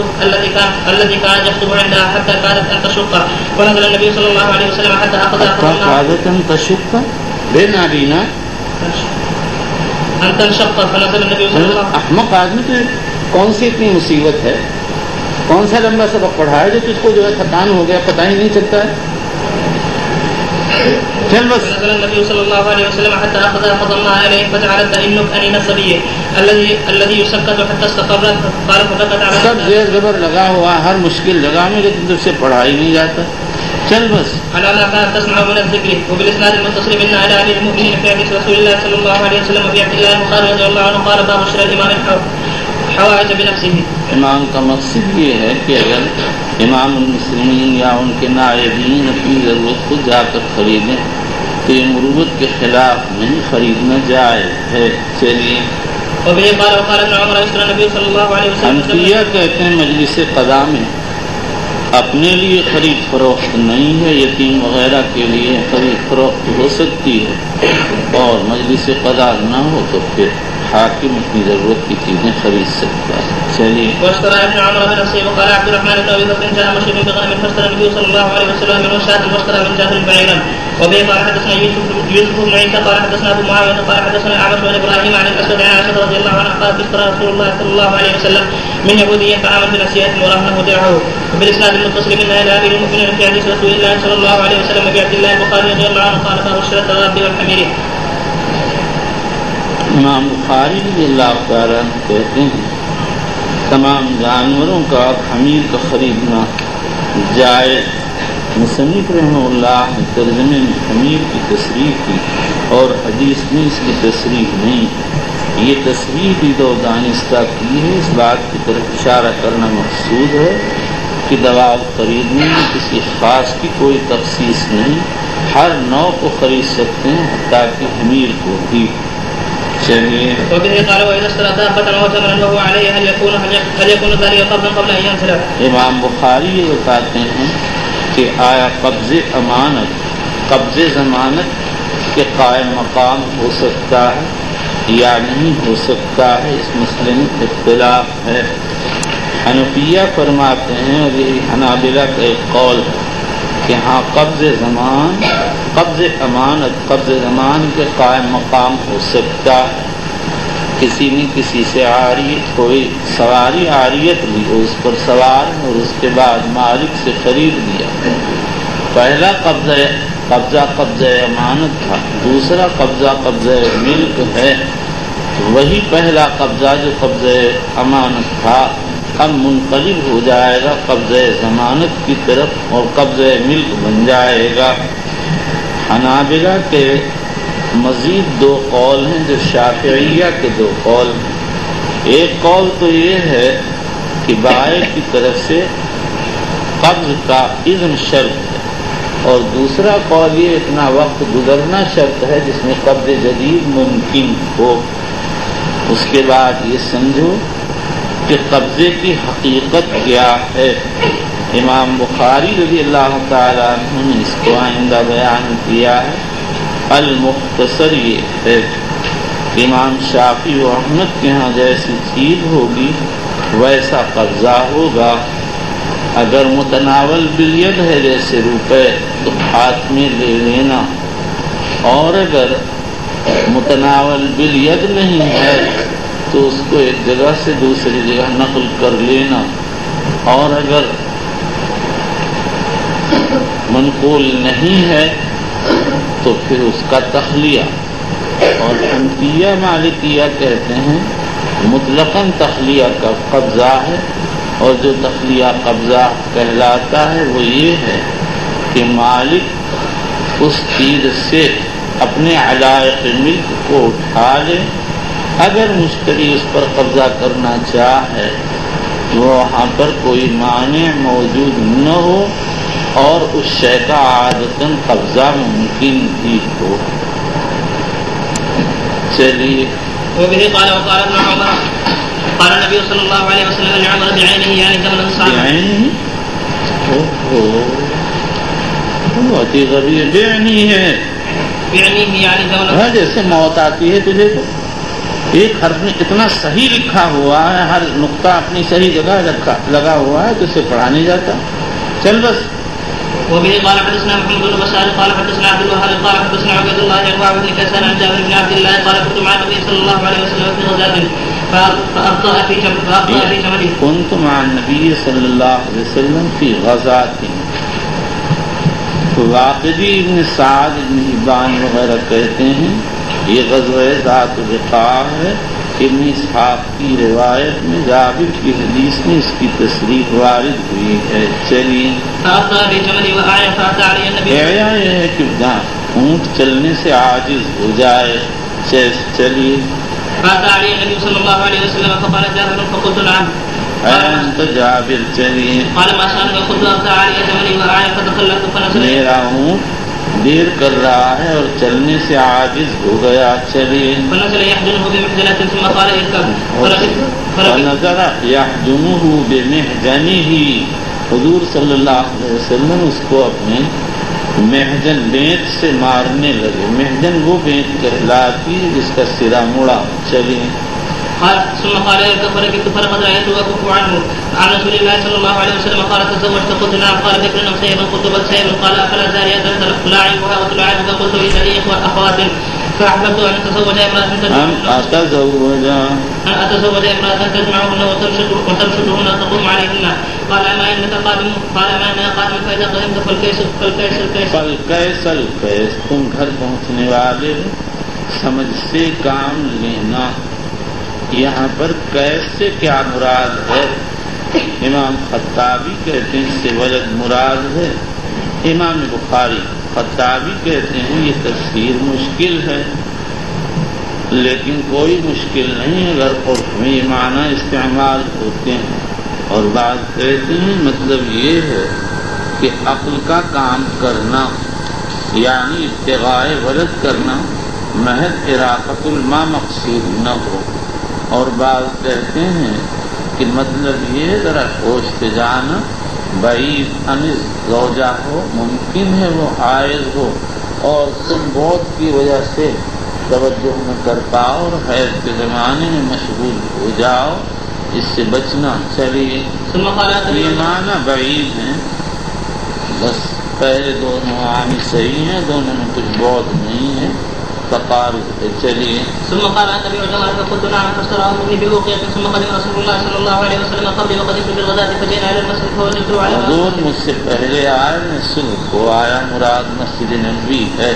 [SPEAKER 2] الذي كان يخطب عندها حتى كادت أن تشق، ونزل النبي صلى الله عليه وسلم حتى
[SPEAKER 1] كادت أن تشق بنابينا
[SPEAKER 2] أن تنشق، فنزل النبي صلى الله عليه وسلم۔
[SPEAKER 1] احمق آدمی تو کون سی اتنی مصیبت ہے، کون سا لمبا سبق پڑھا ہے جو تجھ کو جو ہے تھکان ہو گیا، پتہ ہی نہیں چلتا ہے۔ چل بس
[SPEAKER 2] نزل النبي صلى الله عليه وسلم حتى أخذها فضمها إليه فجعلت تئنك أنين الصبي الذي يسكت حتى استقرت، قال فبكت على
[SPEAKER 1] سب زیر زبر لگا ہوا ہر مشکل جگہ میں، لیکن تجھ سے پڑھا ہی نہیں جاتا۔ چل بس
[SPEAKER 2] على ما كانت تسمع من الذكر. وبالإسناد المتصل منا إلى أمير المؤمنين في حديث رسول الله صلى الله عليه وسلم وفي عبد الله البخاري رضي الله عنه قال باب شراء الإمام الحوائج بنفسه.
[SPEAKER 1] امام کا مقصد یہ ہے کہ اگر امام المسلمین یا ان کے نائبین اپنی ضرورت کو جا کر خریدیں تو یہ مروت کے خلاف نہیں، خریدنا جائز ہے۔ چلیے
[SPEAKER 2] وبه قال وقال ابن عمر اشترى النبي صلى الله عليه وسلم.
[SPEAKER 1] حنفیہ کہتے ہیں مجلس قضا میں اپنے لیے خرید فروخت نہیں ہے، یتیم وغیرہ کے لیے خرید فروخت ہو سکتی ہے، اور مجلس قضا نہ ہو تو پھر حاکم اپنی ضرورت کی چیزیں خرید سکتا ہے۔ چلیے
[SPEAKER 2] واشترى ابن عمر بنفسه وقال عبد الرحمن بن ابي بكر جاء مشرك بغنم فاشترى النبي صلى الله عليه وسلم منه شاة واشترى من جابر بعيرا. وبه قال حدثنا يوسف بن عيسى قال حدثنا ابو معاويه قال حدثنا الاعمش بن ابراهيم عن الاسود عن عائشه رضي الله عنها قالت اشترى رسول الله صلى الله عليه وسلم من يهودي طعاما بنسيئه ورهنه درعه. وبالاسناد المتصل منا الى امير المؤمنين في حديث رسول الله صلى الله عليه وسلم بعبد الله البخاري رضي الله عنه قال باب شراء الدواب والحمير.
[SPEAKER 1] امام بخاری رضی اللہ تعالیٰ کہتے ہیں تمام جانوروں کا اور حمیر کا خریدنا جائز۔ مصنف رحمہ اللہ نے ترجمے میں حمیر کی تصریح کی اور حدیث میں اس کی تصریح نہیں، یہ تصریح بھی دو دانستہ کی ہے، اس بات کی طرف اشارہ کرنا مقصود ہے کی دوا خریدنے میں کسی خاص کی کوئی تخصیص نہیں، ہر نوع کو خرید سکتے ہیں حتیٰ کہ حمیر کو بھی۔ چلیے امام بخاری یہ بتاتے ہیں کہ آیا قبض ضمانت کے قائم مقام ہو سکتا ہے یا نہیں ہو سکتا ہے، اس مسئلے میں اختلاف ہے۔ حنفیہ فرماتے ہیں، اور یہ حنابلہ کا ایک قول کہ ہاں قبض ضمان کے قائم مقام ہو سکتا ہے۔ کسی نے کسی سے کوئی سواری عاریت لی، اس پر سوار ہے اور اس کے بعد مالک سے خرید لیا۔ پہلا قبضہ امانت تھا، دوسرا قبضہ ملک ہے۔ وہی پہلا قبضہ جو قبضہ امانت تھا اب منقلب ہو جائے گا قبضہ ضمانت کی طرف اور قبضہ ملک بن جائے گا۔ حنابلہ کے مزید دو قول ہیں جو شافعیہ کے دو قول ہیں۔ ایک قول تو یہ ہے کہ بائع کی طرف سے قبض کا اذن شرط ہے، اور دوسرا قول یہ اتنا وقت گزرنا شرط ہے جس میں قبض جدید ممکن ہو۔ اس کے بعد یہ سمجھو کہ قبضے کی حقیقت کیا ہے۔ امام بخاری رضی اللہ تعالیٰ عنہ نے اس کو آئندہ بیان کیا ہے۔ المختصر یہ ہے کہ امام شافعی و احمد کے ہاں جیسی چیز ہوگی ویسا قبضہ ہوگا۔ اگر متناول بالید ہے جیسے روپے تو ہاتھ میں لے لینا، اور اگر متناول بالید نہیں ہے تو اس کو ایک جگہ سے دوسری جگہ نقل کر لینا، اور اگر منقول نہیں ہے تو پھر اس کا تخلیہ۔ اور حنفیہ مالکیہ کہتے ہیں مطلقاً تخلیہ کا قبضہ ہے، اور جو تخلیہ قبضہ کہلاتا ہے وہ یہ ہے کہ مالک اس چیز سے اپنے علائق ملک کو اٹھا لے، اگر مشتری اس پر قبضہ کرنا چاہے وہاں پر کوئی مانع موجود نہ ہو اور اس شے کا عادتاً قبضہ ممکن بھی ہو۔ چلیے
[SPEAKER 2] وبه قال وقال ابن عمر قال النبي صلى الله عليه وسلم لعمر بعينه يعني ثمنا صعبا
[SPEAKER 1] بہت ہی غبی بیعنی ہے،
[SPEAKER 2] بعينه يعني ثمنا
[SPEAKER 1] جیسے موت آتی ہے تجھے تو ایک حرف میں اتنا صحیح لکھا ہوا ہے، ہر نقطہ اپنی صحیح جگہ لگا ہوا ہے تو اسے پڑھا نہیں جاتا، چل بس۔
[SPEAKER 2] وبه قال حدثنا محمد بن بشار قال حدثنا عبد الوهاب قال حدثنا عبد الله يروى بن كيسان عن جابر بن عبد الله قال كنت مع النبي صلى الله عليه وسلم في غزاة فأبطأ في جمله
[SPEAKER 1] كنت مع النبي صلى الله عليه وسلم في غزاة۔ واقدی ابن سعد ابن حبان وغیرہ کہتے ہیں یہ غزوہ ذات الرقاع ہے۔ ابن اسحاق کی روایت میں جابر کی حدیث میں اس کی تصریح وارد ہوئی ہے۔ چلیے یہ ہے کہ اونٹ چلنے سے عاجز ہو جائے۔ چلیے انت جابر، چلیے میرا اونٹ دیر کر رہا ہے اور چلنے سے عاجز ہو گیا۔ چلیے فنظر یحجنہ بمحجنہ، حضور صلی اللہ علیہ وسلم اس کو اپنے محجن بینت سے مارنے لگے۔ محجن وہ بینت کہلاتی ہے جس کا سرا مڑا۔ چلیے
[SPEAKER 2] ثم قال فركبت فلقد رأيت وكف عنه عن رسول الله صلى الله عليه وسلم قال تزوجت؟ قلت نعم. قال ذكرنا مسيبا؟ قلت بل سيبا. قال أفلا زارية تلاعبها وتلاعبك؟ قلت إن لي أخوات فأحببت أن أتزوج امرأة تجمعهن وترشدهن تقوم عليهن. قال أما إنك قادم فإذا قدمت
[SPEAKER 1] فالكيس الكيس، تم گھر پہنچنے والے سمجھ سے کام لینا۔ یہاں پر کیس سے کیا مراد ہے؟ امام خطابی کہتے ہیں اس سے ولد مراد ہے، امام بخاری خطابی کہتے ہیں یہ تفسیر مشکل ہے، لیکن کوئی مشکل نہیں اگر عرف میں یہ معنی استعمال ہوتے ہیں۔ اور بعض کہتے ہیں مطلب یہ ہے کہ عقل کا کام کرنا یعنی ابتغاء ولد کرنا محض اراقۃ الماء مقصود نہ ہو، اور بعض کہتے ہیں کہ مطلب یہ ذرا ہوش پہ جانا بعید انس زوجہ ہو، ممکن ہے وہ حائض ہو اور تم موت کی وجہ سے توجہ نہ کر پاؤ اور حیض کے زمانے میں مشغول ہو جاؤ، اس سے بچنا چاہیے۔ یہ معنی بعید ہیں، بس پہلے دونوں معنی صحیح ہیں، دونوں میں کچھ بعد نہیں ہے، تقارب ہے۔ چلیے
[SPEAKER 2] ثم قال النبي وجمع فقلت نعم فاشتراه مني بوقية ثم قدم رسول الله صلى الله عليه وسلم قبلي وقدمت بالغداة فجئنا الى المسجد فوجدت على
[SPEAKER 1] حضور مجھ سے پہلے آئے، میں صبح کو آیا، مراد مسجد نبوی ہے،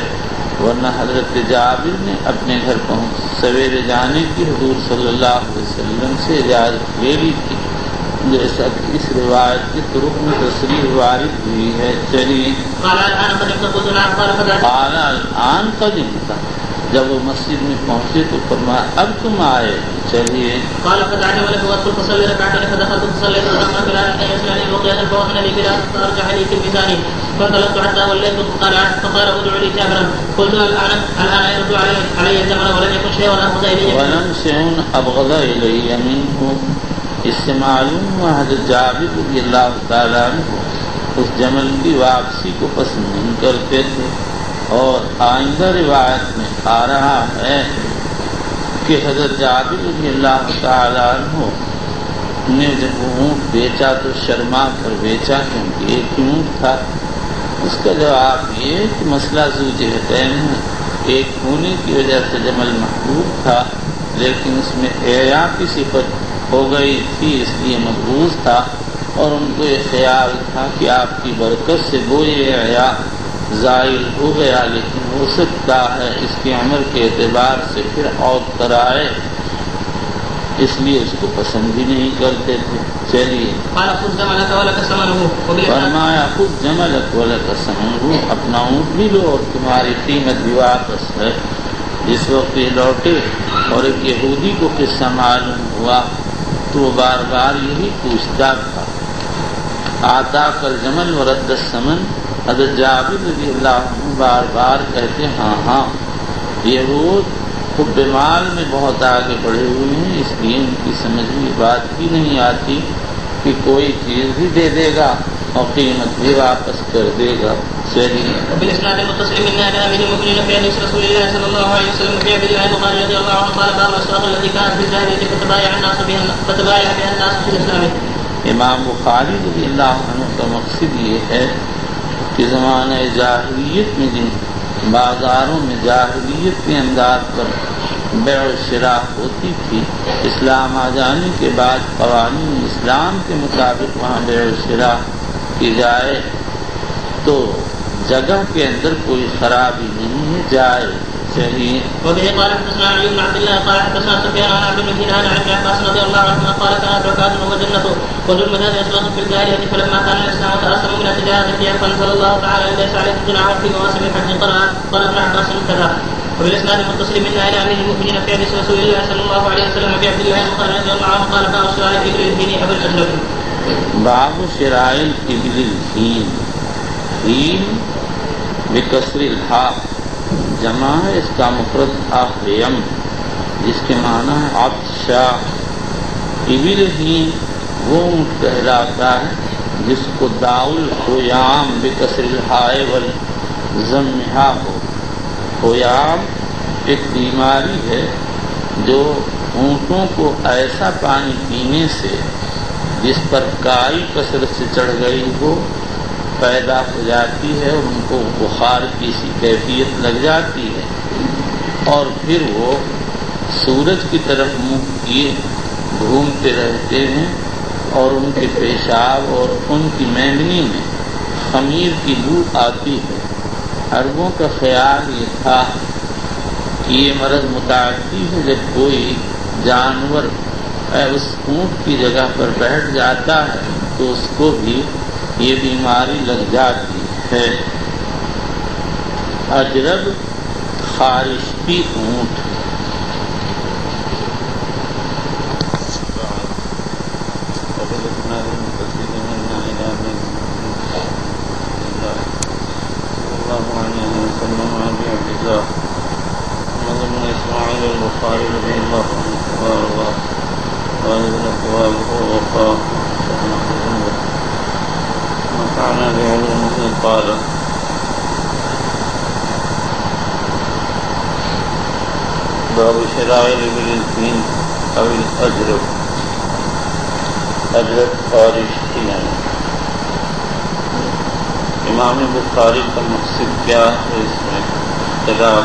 [SPEAKER 1] ورنہ حضرت جابر نے اپنے گھر پہنچ سویرے جانے کی حضور صلی اللہ علیہ وسلم سے اجازت لے لی تھی، جیسا کہ اس روایت کی طرق میں تصریح وارد ہوئی ہے۔ چلیے
[SPEAKER 2] قال الان قدمت قلت نعم قال فذاك
[SPEAKER 1] قال الان قدمت، جب وہ مسجد میں پہنچے تو فرمایا اب تم آئے۔ چلیے
[SPEAKER 2] قال قد عجب لك وادخل فصلي ركعتين فدخلت فصليت وركعت بلال ان يسمعني الوقية فوهن لي بلال فارجح لي في الميزان فانطلقت حتى وليت فقال ادع لي جابرا قلت الان يرد علي الجمل ولم يكن شيئا ابغض الي
[SPEAKER 1] ولم شيء ابغض الي منه۔ اس سے معلوم ہوا حضرت جابر رضی اللہ تعالیٰ عنہ اس جمل کی واپسی کو پسند نہیں کرتے تھے، اور آئندہ روایت میں آ رہا ہے کہ حضرت جابر رضی اللہ تعالیٰ عنہ نے جب اونٹ بیچا تو شرما کر بیچا کیونکہ ایک اونٹ تھا۔ اس کا جواب یہ کہ مسئلہ ذو جہتین ہے، ایک ہونے کی وجہ سے جمل محبوب تھا لیکن اس میں اعیاء کی صفت ہو گئی تھی، اس لیے مقبوض تھا، اور ان کو یہ خیال تھا کہ آپ کی برکت سے وہ یہ اعیاء زائل ہو گیا، لیکن ہو سکتا ہے اس کی عمر کے اعتبار سے پھر عود کرائے، اس لیے اس کو پسند بھی نہیں کرتے تھے۔ چلیے فرمایا خود جملک ولک ثمنہ، اپنا اونٹ بھی لو اور تمہاری قیمت بھی واپس ہے۔ جس وقت یہ لوٹے اور ایک یہودی کو قصہ معلوم ہوا تو وہ بار بار یہی پوچھتا تھا، آتا کل جمل ورد الثمن۔ حضرت جابر رضی اللہ عنہ بار بار کہتے ہاں ہاں، یہود حب مال میں بہت آگے بڑھے ہوئے ہیں، اس لیے ان کی سمجھ میں بات بھی نہیں آتی کہ کوئی چیز بھی دے دے گا اور قیمت بھی واپس کر دے گا۔ چلیے
[SPEAKER 2] وبالاسناد المتصل من امير المؤمنين في حديث رسول الله صلى الله عليه وسلم في عبد الله البخاري رضي الله عنه قال باب الاسواق التي كانت في الجاهليه فتبايع بها الناس في الاسلام۔
[SPEAKER 1] امام بخاری رضی اللہ عنہ کا مقصد یہ ہے کہ زمانہ جاہلیت میں جن بازاروں میں جاہلیت کے انداز پر بیع و شراء ہوتی تھی، اسلام آ جانے کے بعد قوانین اسلام کے مطابق وہاں بیع و شراء کی جائے تو جگہ کے اندر کوئی خرابی نہیں ہے، جائے چلیے۔
[SPEAKER 2] وبه قال حدثنا علي بن عبد الله قال حدثنا سفيان عن عبد المجيد عن ابن عباس رضي الله عنهما قال كانت ركعة وجنة وذو المداد اسواق في الجاهلية فلما كان الاسلام تأثر من التجارة فيها فانزل الله تعالى ليس عليكم جناح في مواسم الحج قال ابن عباس كذا۔ وبالاسناد المتصل من الى امير المؤمنين في حديث رسول الله صلى الله عليه وسلم في عبد الله البخاري رضي الله عنه قال باب شراء الابل الهين ابو الاجلب۔
[SPEAKER 1] باب شراء الابل الهين، ہین بکسر الحاء جمع ہے، اس کا مفرد اخیم جس کے معنی ہے عطشا۔ ابل ہین وہ اونٹ کہلاتا ہے جس کو داؤل خیام بکسر الحاء والضمہ ہو۔ خیام ایک بیماری ہے جو اونٹوں کو ایسا پانی پینے سے جس پر کائی کثرت سے چڑھ گئی ہو پیدا ہو جاتی ہے، اور ان کو بخار کی سی کیفیت لگ جاتی ہے، اور پھر وہ سورج کی طرف منہ کیے گھومتے رہتے ہیں، اور ان کے پیشاب اور ان کی مینگنی میں خمیر کی بو آتی ہے۔ عربوں کا خیال یہ تھا کہ یہ مرض متعدی ہے، جب کوئی جانور اس اونٹ کی جگہ پر بیٹھ جاتا ہے تو اس کو بھی یہ بیماری لگ جاتی ہے۔ اجرب خارشتی اونٹ، إسماعيل البخاري رضي الله عنه وأيضا أقواله وقال وكان بعلمه قال باب شرائع بالدين أو الأجرب اور اشتیاں امام بخاری کا مقصد کیا ہے اس میں خلاف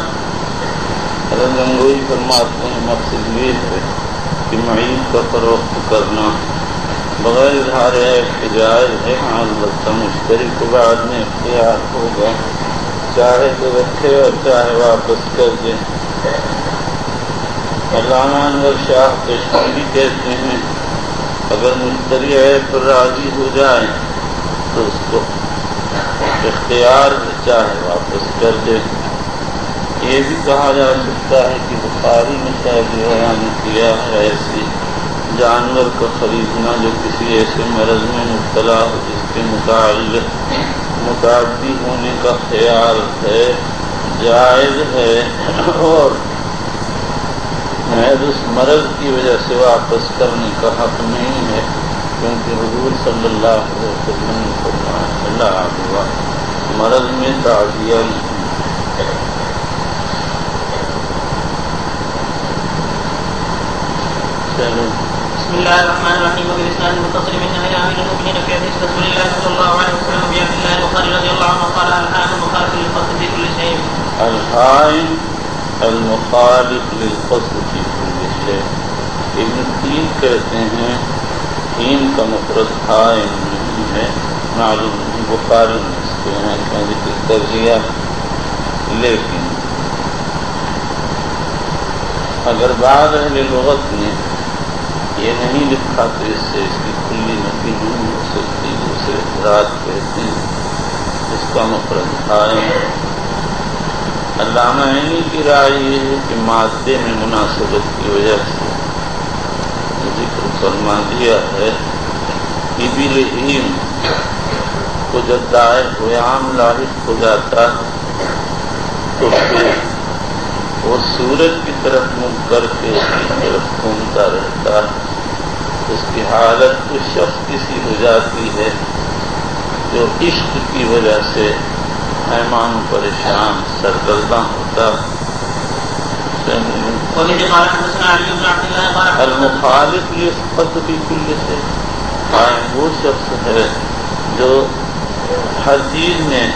[SPEAKER 1] حضرت گنگوئی فرماتے ہیں مقصد یہ ہے کہ معیب کا فروخت کرنا بغیر اظہار عیب کے جائز ہے، البتہ مشتری کو بعد میں اختیار ہوگا، چاہے تو رکھے اور چاہے واپس کر دے۔ علامہ انور شاہ کشمیری کہتے ہیں اگر مشتری عیب پر راضی ہو جائے تو اس کو اختیار چاہے واپس کر دے۔ یہ بھی کہا جا سکتا ہے کہ بخاری نے شاید بیان کیا ہے ایسی جانور کا خریدنا جو کسی ایسے مرض میں مبتلا ہو جس کے متعلق متعدی ہونے کا خیال ہے، جائز ہے، اور محض اس مرض کی وجہ سے واپس کرنے کا حق نہیں ہے، کیونکہ حضور صلی اللہ علیہ وسلم نے فرمایا لا عدویٰ، مرض میں تعزیہ نہیں۔
[SPEAKER 2] بسم الله الرحمن الرحيم وبالإسناد المتصل من نهي أمير المؤمنين في حديث رسول الله صلى الله عليه وسلم بعبد الله البخاري رضي الله عنه قال الحائن مخالف للقصد في كل شيء.
[SPEAKER 1] الحائن المخالف للقصد في كل شيء. ابن تین کہتے ہیں تین کا مفرد حائن نہیں ہے، معلوم بخاری میں اس کے یہاں کا ذکر کر دیا، لیکن اگر بعض اہل لغت نے یہ نہیں لکھا تو اس سے اس کی کلی نفی نہیں ہو سکتی، دوسرے افراد کہتے ہیں اس کا مفرد حائن۔ علامہ عینی کی رائے یہ ہے کہ مادے میں مناسبت کی وجہ سے ذکر فرما دیا ہے۔ ابل ہیم کو جب دائر قیام لاحق ہو جاتا تو پھر وہ سورج کی طرف منہ کر کے اس کی طرف گھومتا رہتا ہے، اس کی حالت اس شخص کی سی ہو جاتی ہے جو عشق کی وجہ سے ایمان پریشان سرگرداں ہوتا۔ المخالف للقصد في كل شيء، وہ شخص ہے جو ہر چیز میں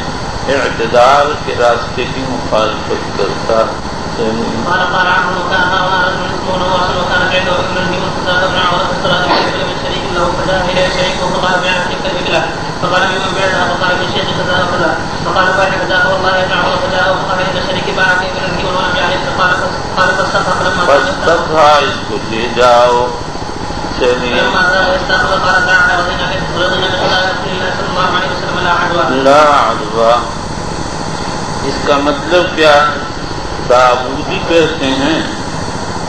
[SPEAKER 1] اعتدال کے راستے کی مخالفت کرتا ہے۔
[SPEAKER 2] قال قال عنه وكان رجل اسمه نواس وكان عنده ابن له فزاد ابن عمر فاستراد من شريك له فجاء اليه شريكه فقال بيع تلك الابل، فقال بمن بعتها؟ فقال بالشيخ كذا وكذا، فقال باع كذا والله ابن عمر فجاء فقال ان شريكي باع في ابن له ولم يعرف، قال فاستغفر فلما
[SPEAKER 1] فاستغفر اس کو لے جاؤ چلیے
[SPEAKER 2] فلما استغفر قال تعالى رضينا برسول الله صلى الله عليه وسلم
[SPEAKER 1] لا عدوى۔ اس کا مطلب کیا ہے؟ داودی کہتے ہیں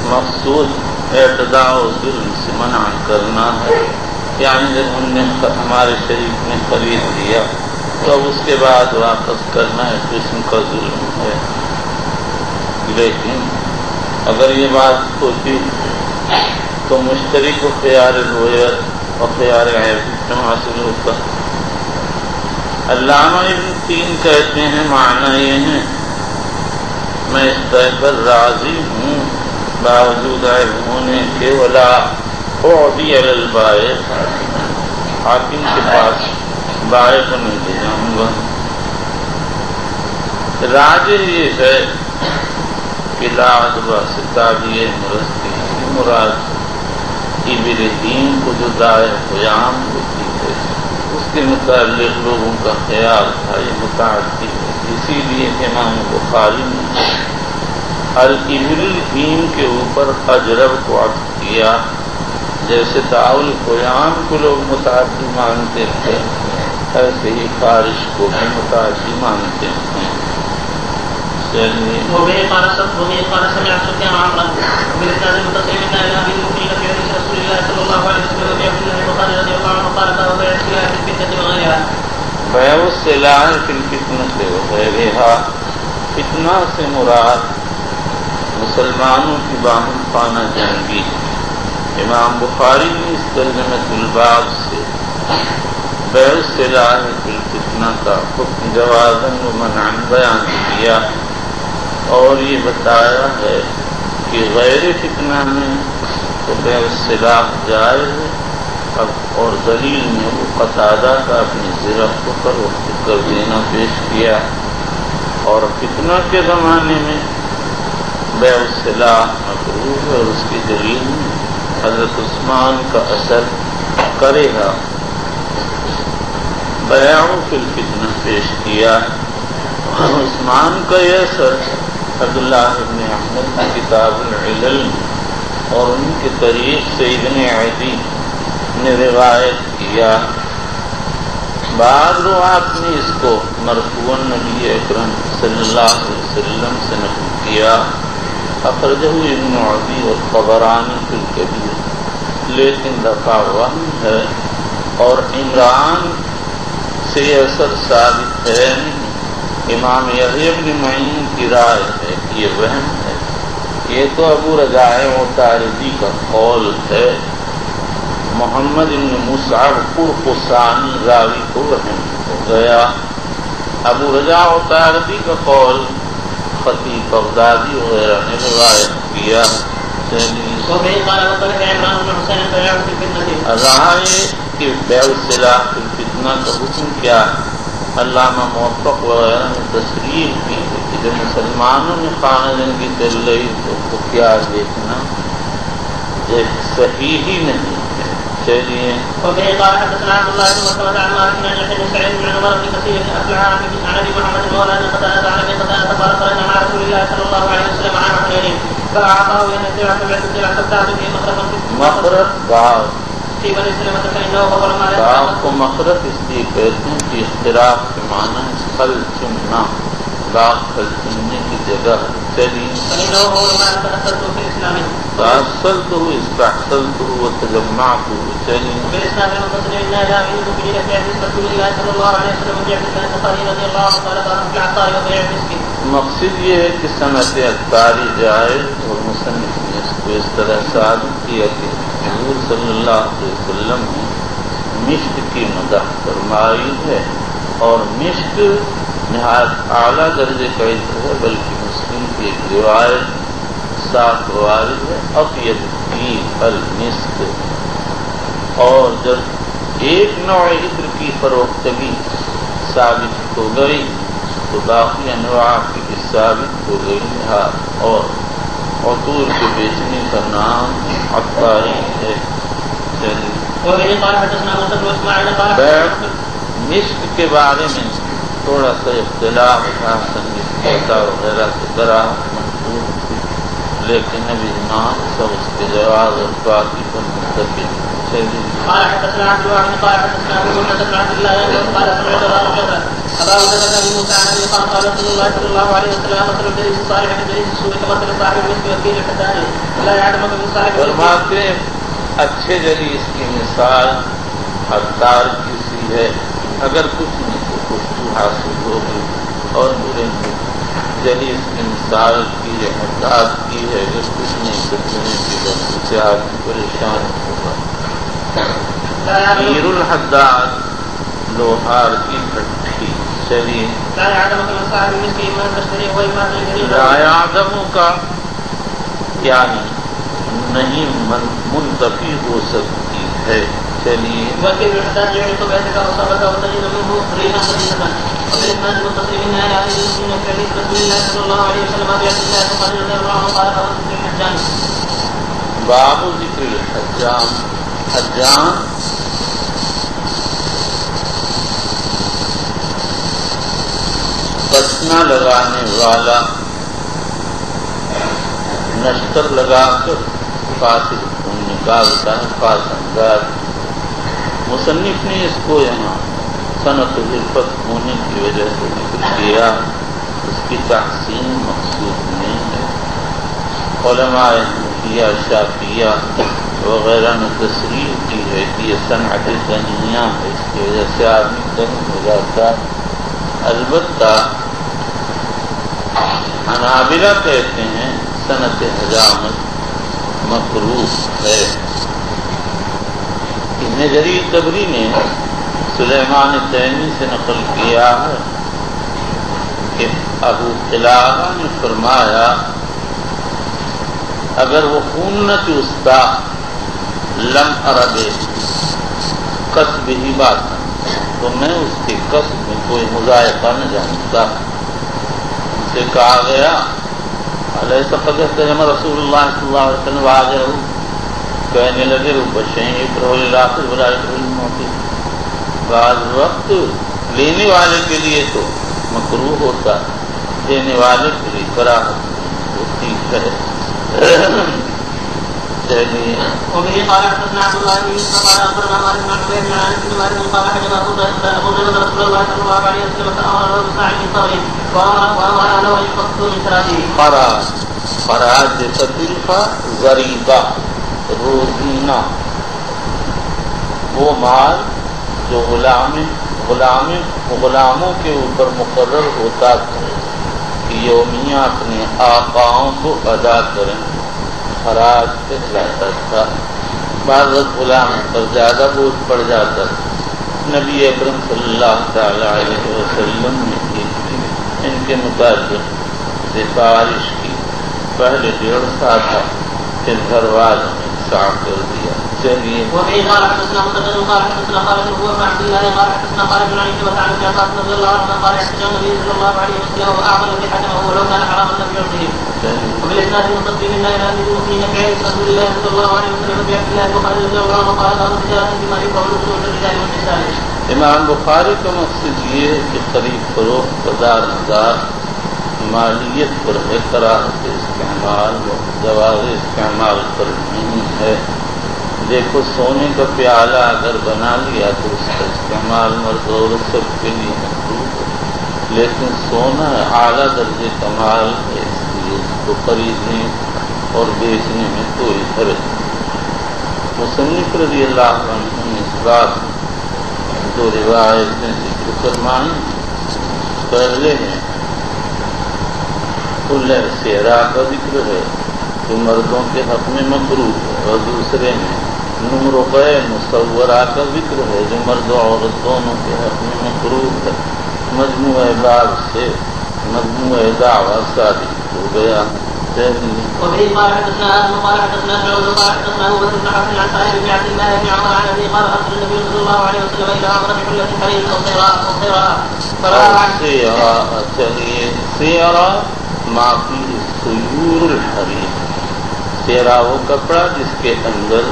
[SPEAKER 1] مقصود اعتداء و ظلم سے منع کرنا ہے، یعنی جب ہم نے ہمارے شریک نے خرید لیا تو اب اس کے بعد واپس کرنا ہے قسم کا ظلم ہے۔ لیکن اگر یہ بات ہوتی تو مشتری کو خیار الویت اور خیار عیب حاصل ہوتا۔ علامہ ابن تین کہتے ہیں معنی یہ ہے میں اس طے پر راضی ہوں باوجود عیب ہونے کے، ولا اعطی علی البائع، حاکم کے پاس بائع کو نہیں لے جاؤں گا۔ راجح یہ ہے کہ لا عدویٰ سے تعبیر مرستی مراد ابراہیم کو جو دائر قیام ہوتی ہے اس کے متعلق لوگوں کا خیال تھا، یہ متعدی ہے، اسی لیے امام بخاری نے الابل الہیم کے اوپر اجرب کو عطف کیا، جیسے داول قیام کو لوگ متعدی مانتے تھے ایسے ہی خارج کو بھی متعدی مانتے ہیں۔
[SPEAKER 2] وبه قال سمعت سفيان عمرا وبالاسناد المتصل من الى ابي المؤمنين في حديث رسول الله صلى الله عليه وسلم وبعبد الله البخاري رضي الله عنه قال باب بيع السلاح في الفتنه وغيرها۔
[SPEAKER 1] بيع السلاح في الفتنه وغيرها، فتنہ سے مراد مسلمانوں کی باہم خانہ جنگی. امام بخاری نے اس ترجمۃ الباب سے بیع السلاح فی الفتنہ کا حکم جوازاً و منعاً بیان کیا اور یہ بتایا ہے کہ غیر فتنہ میں تو بیع السلاح جائز ہے. اور دلیل میں وہ قتادہ کا اپنی زرف پر وقت کر دینا پیش کیا اور فتنہ کے زمانے میں بیع السلاح مکروہ ہے اور اس کی دلیل میں حضرت عثمان کا اثر کرے گا. بیع فی الفتنہ پیش کیا. عثمان کا یہ اثر عبداللہ ابن احمد کی کتاب العلل اور ان کے طریق سے ابن عدی نے روایت کیا. بعض روات نے اس کو مرفوعاً نبی اکرم صلی اللہ علیہ وسلم سے نقل کیا. اخرجہ ابن عدی اور طبرانی فی الکبیر، لیکن دفع وہم ہے اور عمران سے یہ اثر ثابت ہے نہیں. امام یحییٰ بن معین کی رائے ہے کہ یہ وہم ہے. یہ تو ابو رجاء عطاردی کا قول ہے. محمد بن مصعب قرقسانی راوی کو وہم ہو گیا. ابو رجاء عطاردی کا قول خطیب بغدادی وغیرہ نے روایت کیا. رائے کہ بیع السلاح فی الفتنہ کا حکم کیا. علامہ موفق وغیرہ نے تصریح کی کہ جب مسلمانوں میں خانہ جنگی چل رہی تو وہ کیا دیکھنا ایک صحیح ہی نہیں ہے. چلیے مخرط باغ باغ کو مخرط اس لیے کہتے ہیں کہ اختلاف کے معنی پھل چننا، باغ پھل چننے کی جگہ. چلیے فاصلت ہو استحصلت ہو وتجمعت ہو. چلیے مقصد یہ ہے کہ صنعت عطاری جائے اور مصنف نے اس کو اس طرح ثابت کیا کہ حضور صلی اللہ علیہ وسلم نے مشک کی مدح فرمائی ہے اور مشک نہایت اعلیٰ درجے کا عطر ہے. بلکہ مسلم کی ایک روایت صاف وارد ہے اطیب الطیب المسک. اور جب ایک نوع عطر کی فروختگی ثابت ہو گئی تو باقی انواع کی بھی ثابت ہو گئی ہے. اور عطور کے بیچنے کا نام عطاری ہے. مشک کے بارے میں تھوڑا سا اختلاف تھا، سنگیت وغیرہ سے ذرا منظور تھی، لیکن ابھی امام سب اس کے جواز اور باقی پر مستقل. فرماتے اچھے جلیس کی مثال عطار کی سی ہے، اگر کچھ نہیں تو خوشبو حاصل ہوگی. اور برے جلیس کی مثال کی ہے حداد کی ہے، اگر کچھ نہیں تو برے کی بندی سے آدمی پریشان ہوگا. پیر الحداد لوہار کی بھٹی. چلیے آدموں کا کیا نہیں منتفی ہو سکتی ہے. چلیے باب ذکر الحجام. حجام پسنا لگانے والا، نشتر لگا کر فاسد خون نکالتا ہے، فاسنگار. مصنف نے اس کو یہاں صنعت حرفت ہونے کی وجہ سے ذکر کیا، اس کی تحسین مقصود نہیں ہے. علماء حنفیہ شافعیہ وغیرہ نے تصریح کی ہے کہ یہ صنعت دنیا ہے، اس کی وجہ سے آدمی دن ہو جاتا. البتہ حنابلہ کہتے ہیں صنعت حجامت مکروہ ہے۔ ابن جریر طبری نے سلیمان تیمی سے نقل کیا ہے کہ ابو قلابہ نے فرمایا اگر وہ خون نہ چوستا لم اربے قصب ہی بات تو میں اس کے قصب میں کوئی مذائقہ نہ جانتا۔ ان سے کہا گیا علیہ قد احتجم رسول اللہ صلی اللہ علیہ وسلم واجرہ، کہنے لگے بشین یکرہ للآخر ولا یکرہ للموت، بعض وقت لینے والے کے لیے تو مکروہ ہوتا، دینے والے کے لیے کراہت ہوتی ہے۔ چلیے
[SPEAKER 2] وبه قال حدثنا عبد الله بن يوسف قال اخبرنا مالك بن عبيد بن عن بن مالك قال حدث ابو هريره رسول الله صلى الله عليه وسلم امر بساعد من صغير وامر انا ويقص من ثلاثه
[SPEAKER 1] خراج فتلفا ضریبہ روزینہ وہ مال جو غلاموں کے اوپر مقرر ہوتا تھا کہ یومیہ اپنے آقاؤں کو ادا کریں، خراج کہلاتا تھا۔ بعض غلام پر زیادہ بوجھ پڑ جاتا تھا، نبی اکرم صلی اللہ تعالی علیہ وسلم نے ان کے متعلق سفارش کی، پہلے 1.5 سال تھا، پھر گھر والوں نے صاف کر دیا۔ چلیے
[SPEAKER 2] وبه قال حدثنا مسدد قال حدثنا خالد هو بن عبد الله قال حدثنا خالد بن علي وسعد بن عباس رضي الله عنه قال احتجم النبي صلى الله عليه وسلم واعمل بحجمه ولو كان حراما لم يعطه. وبالاسناد المتصل من لا اله الا المؤمنين كعين رسول الله صلى الله عليه وسلم بعبد الله وخالد رضي الله عنه قال باب تجاره بما يقول رسول الرجال والنساء۔
[SPEAKER 1] امام بخاری کا مقصد یہ ہے کہ خرید فروخت بازار نظار مالیت پر ہے، کراہت استعمال و جواز استعمال پر نہیں ہے۔ دیکھو سونے کا پیالہ اگر بنا لیا تو اس کا استعمال مرد اور سب کے لیے مطلوب ہے، لیکن سونا اعلیٰ درجے کا مال ہے، اس لیے اس کو خریدنے اور بیچنے میں کوئی حرج نہیں۔ مصنف رضی اللہ عنہ نے اس بات 2 روایتیں ذکر فرمائیں، پہلے میں کھلے سیرا کا ذکر ہے جو مردوں کے حق میں مکروہ ہے، اور دوسرے میں نمرقۂ مصورہ کا ذکر ہے جو مرد و عورت دونوں کے حق میں مکروہ ہے۔ مجموعہ باب سے مجموعہ دعویٰ ثابت ہو گیا۔
[SPEAKER 2] وبه قال حدثنا ادم قال حدثنا شعوب قال حدثنا ابو بكر بن حفص عن سعيد بن عبد الله بن عمر عن ابي قال ارسل النبي صلى الله عليه وسلم الى امر بحله حرير او
[SPEAKER 1] سیرا معافی سیور الحریر، سیرا وہ کپڑا جس کے اندر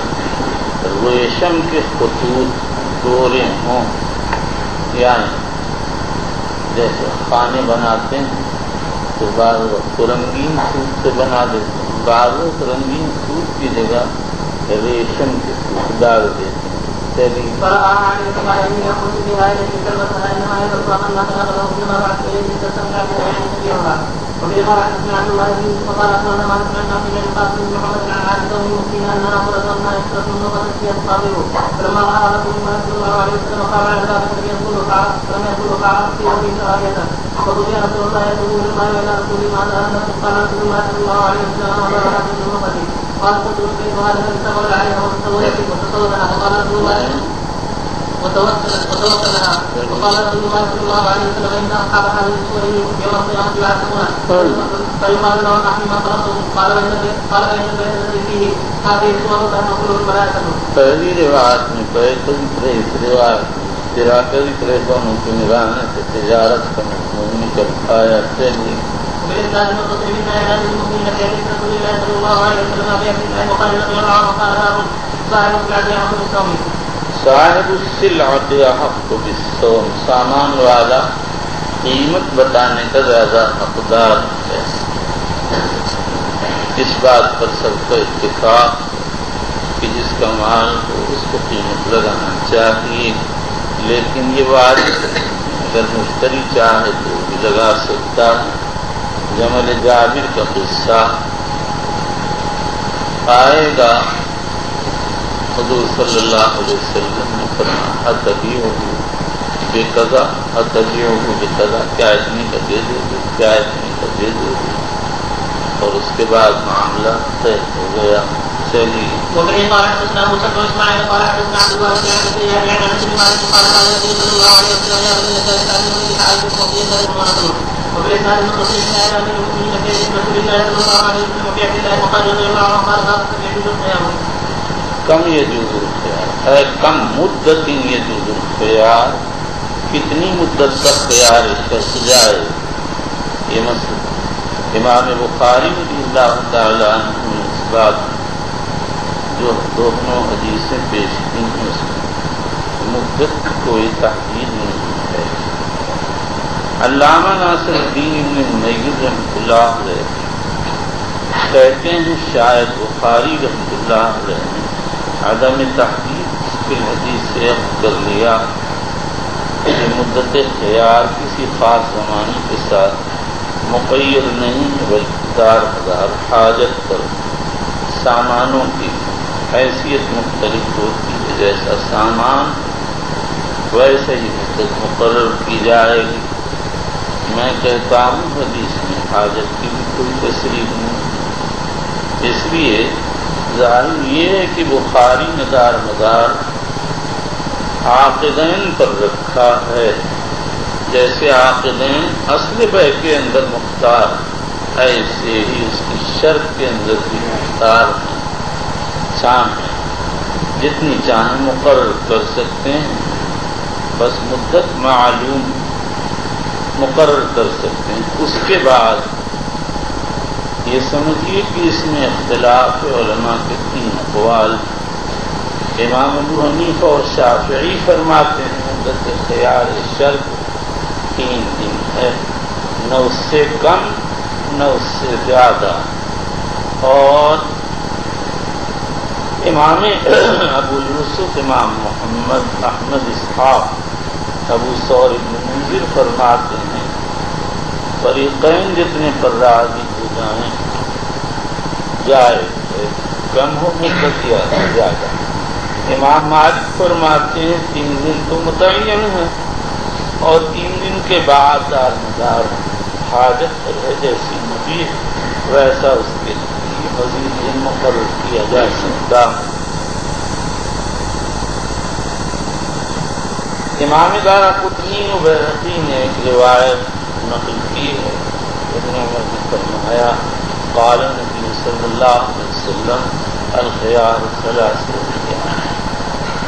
[SPEAKER 1] ریشم کے خطوط ڈورے ہوں، یعنی جیسے خانے بناتے ہیں تو بعض وقت رنگین سوت سے بنا دیتے ہیں، بعض وقت رنگین سوت کی جگہ ریشم کے سوت ڈال دیتے ہیں۔
[SPEAKER 2] وفي قال حدثنا عبد الله بن يوسف قال اخبرنا مالك بن نافع بن قاسم بن محمد بن عائشه بن مسكين انها فرض انها يشترط من نقطه فيها تصابره، فلما راى رسول الله صلى الله عليه وسلم قال على ذلك لم يقول قال في وفي سرايته، فقلت يا رسول الله يقول المال الى رسول الله قال رسول الله صلى الله عليه وسلم امر هذه النقطه، قال قلت كيف هذا الذي استغل عليها وتصورها، وقال رسول الله وتوكلها، وقال رسول الله صلى الله عليه وسلم ان اصحاب هذه الصور يوم القيامه يعتقون فيقال لهم نحن ما طلبتم، قال وان البيت الذي فيه هذه الصور فنقول الملائكه۔
[SPEAKER 1] پہلی روایت میں بیت ذکر، اس روایت سرا کا ذکر دونوں کی نگاہنے سے تجارت کا مضمون نکل آیا۔ چلیے
[SPEAKER 2] وبالإسناد المتصل من آيات المؤمنين في حديث رسول الله صلى الله عليه وسلم في حديث الله وقال رضي الله عنه قال صاحب السلعة أحق بالصوم،
[SPEAKER 1] صاحب السلعة أحق بالصوم، سامان والا قیمت بتانے کا زیادہ حقدار ہے۔ اس بات پر سب کا اتفاق کہ جس کا مال ہو اس کو قیمت لگانا چاہیے، لیکن یہ واجب ہے، اگر مشتری چاہے تو بھی لگا سکتا ہے۔ جمل جابر کا قصہ آئے گا، حضور صلی اللہ علیہ وسلم نے فرمایا اتبیعہ بقضا اتبیعہ بقضا، کیا اتنی کا دے دو گے، کیا اتنی کا دے دو گے، اور اس کے بعد معاملہ طے ہو گیا. چلیے.
[SPEAKER 2] وبه قال حدثنا موسى بن اسماعيل قال حدثنا عبد الله بن عبد الله عن انس بن مالك قال قال النبي صلى الله عليه وسلم يا رسول الله تعالى من تعالى وقيل له مرض وبالاسناد المتصل من اعلام المؤمنين في رسول الله صلى الله عليه وسلم وفي عبد الله وقال رضي الله عنه قال ذاك يجوز الخيار.
[SPEAKER 1] کم يجوز الخيار کم مدت يجوز الخيار کتنی مدت تک خیار اس جائے. یہ مسئلہ امام بخاری رضی اللہ تعالیٰ عنہ نے اس بات جو دونوں حدیثیں پیش کی ہیں اس میں مدت کی کوئی تحقیق نہیں ہے. علامہ ناصر الدین ابن منیر رحمۃ اللہ علیہ کہتے ہیں شاید بخاری رحمۃ اللہ علیہ نے عدم تحقیق فی الحدیث سے اخذ کر لیا کہ مدت خیار کسی خاص زمانے کے ساتھ مقید نہیں بلکہ دار حاجت پر سامانوں کی حیثیت مختلف ہوتی ہے. جیسا سامان ویسے ہی مدت مقرر کی جائے گی. میں کہتا ہوں حدیث میں حاجت کی بھی کوئی تصریح نہیں. اس لیے ظاہر یہ ہے کہ بخاری نے دار مدار عاقدین پر رکھا ہے. جیسے عاقدین اصل بے کے اندر مختار ایسے ہی اس کی شرط کے اندر بھی مختار ہیں. چاہیں جتنی چاہیں مقرر کر سکتے ہیں. بس مدت معلوم مقرر کر سکتے ہیں. اس کے بعد یہ سمجھیے کہ اس میں اختلاف علماء کے 3 اقوال. امام ابو حنیفہ اور شافعی فرماتے ہیں مدت خیار شرط 3 دن ہے، نہ اس سے کم نہ اس سے زیادہ. اور امام ابو یوسف، امام محمد، احمد اسحاق، ابو ثور بن منذر فرماتے ہیں فریقین جتنے پر راضی ہو جائیں جائے کم ہو مدت یا زیادہ. امام مالک فرماتے ہیں 3 دن تو متعین ہے اور 3 دن کے بعد دار مدار حاجت پر ہے جیسی نبی ویسا اس کے لیے مزید دن مقرر کیا جا سکتا. امام دارقطنی و بیہقی نے ایک روایت نقل کی ہے. ابن عمر نے فرمایا قال نبی صلی اللہ علیہ وسلم الخیار 3 خیار.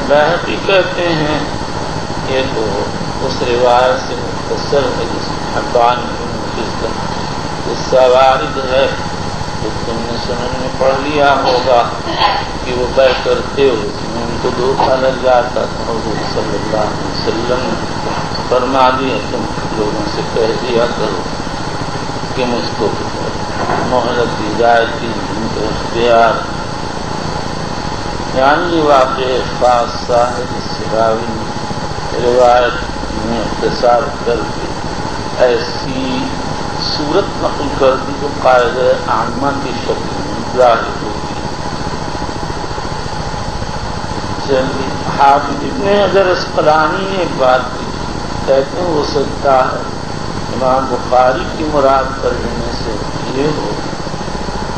[SPEAKER 1] بیہقی کہتے ہیں یہ تو اس روایت سے مختصر ہے جس حبان قصہ وارد ہے تو تم نے سنن میں پڑھ لیا ہوگا کہ وہ طے کرتے ہوئے ان کو دھوکہ لگ جاتا تھا. حضور صلی اللہ علیہ وسلم نے فرما دیا تم لوگوں سے کہہ دیا کرو کہ مجھ کو مہلت دی جائے 3 دن کا اختیار. یعنی یہ واقع خاصہ ہے جس سے راوی نے روایت میں اختصار کر کے ایسی صورت نقل کر دی جو قاعدہ عامہ کی شکل میں ظاہر ہوتی ہے. چلیے حافظ ابن حجر اسقلانی نے ایک بات کی کہتے ہیں ہو سکتا ہے امام بخاری کی مراد ترجمے سے یہ ہو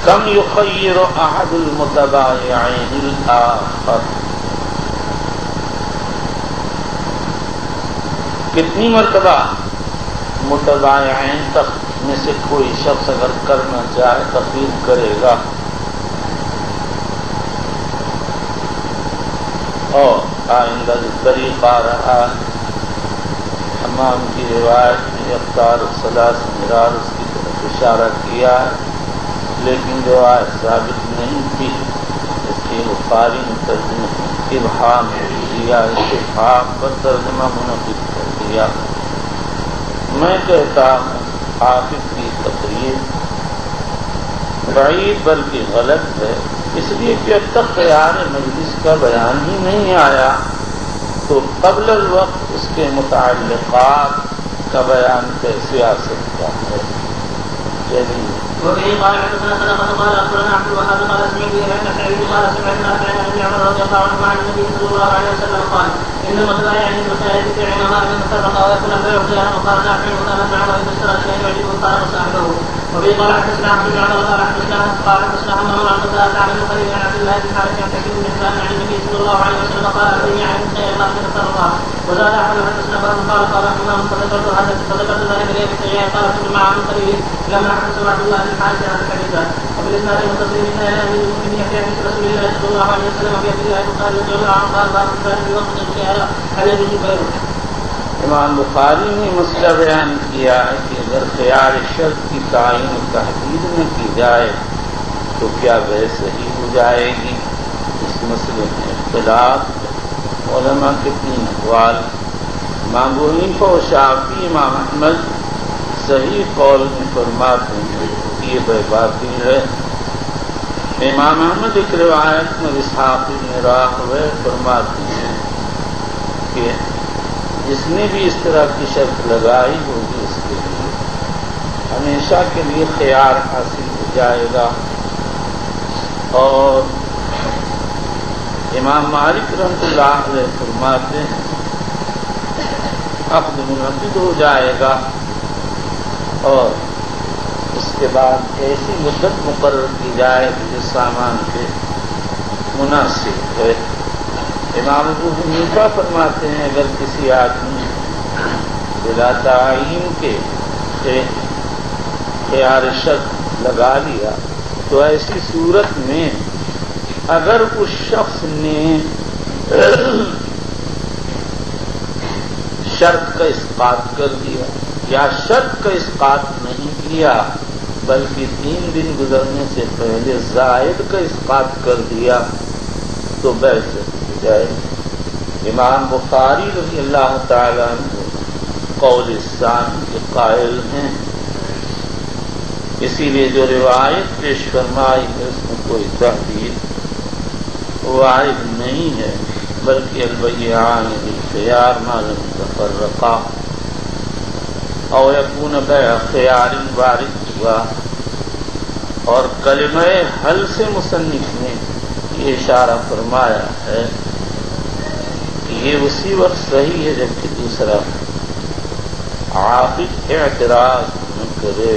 [SPEAKER 1] کم یخیر احد المتبایعین الاخر. کتنی مرتبہ متبایعین تک میں سے کوئی شخص اگر کرنا چاہے تخیر کرے گا. اور آئندہ جو طریقہ رہا امام کی روایت میں اختار الصلاۃ مرار اس کی طرف اشارہ کیا ہے لیکن روایت ثابت نہیں تھی اس لیے بخاری نے ترجمہ ابہام دیا اتفاق پر ترجمہ منعقد کر دیا. میں کہتا ہوں حافظ کی تقریر بعید بلکہ غلط ہے اس لیے کہ اب تک خیار مجلس کا بیان ہی نہیں آیا تو قبل الوقت اس کے متعلقات کا بیان کیسے آ سکتا ہے. چلیے
[SPEAKER 2] وبه قال حدثنا صدقة قال أخبرنا عبد الوهاب قال سمعت يحيى بن سعيد قال سمعت نافعا عن ابن عمر رضي الله عنهما عن النبي صلى الله عليه وسلم قال إن المتبايعين بالخيار بيعهما إذا تفرقا ويكون البيع خيارا وقال نافع وكان ابن عمر إذا اشترى شيئا يعجبه قال صاحبه وبه قال حدثنا عبد الله قال حدثنا محمد عن قتادة عن المخرج عن عبد الله بن حارث عن تكلم بن حزام عن النبي صلى الله عليه وسلم قال البيع عن خير ما تفرقا. وزاد احمد حدثنا بن قال حمام فذكرت ذلك لابي سعيد قال كنت مع عن قريب لما حدث عبد الله بن حارث عن الحديث. وبالاسناد المتصل من امير المؤمنين في حديث رسول الله صلى الله عليه وسلم في عبد الله قال رضي الله عنه قال باب الثاني في وقت الخيار هل يجوز بيعه.
[SPEAKER 1] امام بخاری نے مسئلہ بیان کیا ہے کہ اگر خیار شرط کی تعین و تحدید نہ کی جائے تو کیا وہ صحیح ہو جائے گی. اس مسئلے میں اختلاف علماء کے 3 اقوال. امام ابو حنیفہ و شافعی امام احمد صحیح قول میں فرماتے ہیں کہ یہ بے باطل ہے. امام احمد ایک روایت میں اسحاق بن راہویہ فرماتے ہیں کہ جس نے بھی اس طرح کی شرط لگائی ہوگی اس کے لیے ہمیشہ کے لیے خیار حاصل ہو جائے گا. اور امام مالک رحمۃ اللہ علیہ فرماتے ہیں عقد منعقد ہو جائے گا اور اس کے بعد ایسی مدت مقرر کی جائے کہ جو سامان کے مناسب ہے. امام ابو حنیفہ فرماتے ہیں اگر کسی آدمی بلا تعین کے خیار شرط لگا لیا تو ایسی صورت میں اگر اس شخص نے شرط کا اسقاط کر دیا یا شرط کا اسقاط نہیں کیا بلکہ 3 دن گزرنے سے پہلے زائد کا اسقاط کر دیا تو ویسے جائے. امام بخاری رضی اللہ تعالیٰ عنہ قول ثانی کے قائل ہیں. اسی لیے جو روایت پیش فرمائی ہے اس میں کوئی تحدید وارد نہیں ہے بلکہ البیعان بالخیار ما لم يتفرقا او یکون بیع خیار وارد ہوا. اور کلمہ حل سے مصنف نے یہ اشارہ فرمایا ہے کہ یہ اسی وقت صحیح ہے جبکہ دوسرا عاقد اعتراض نہ کرے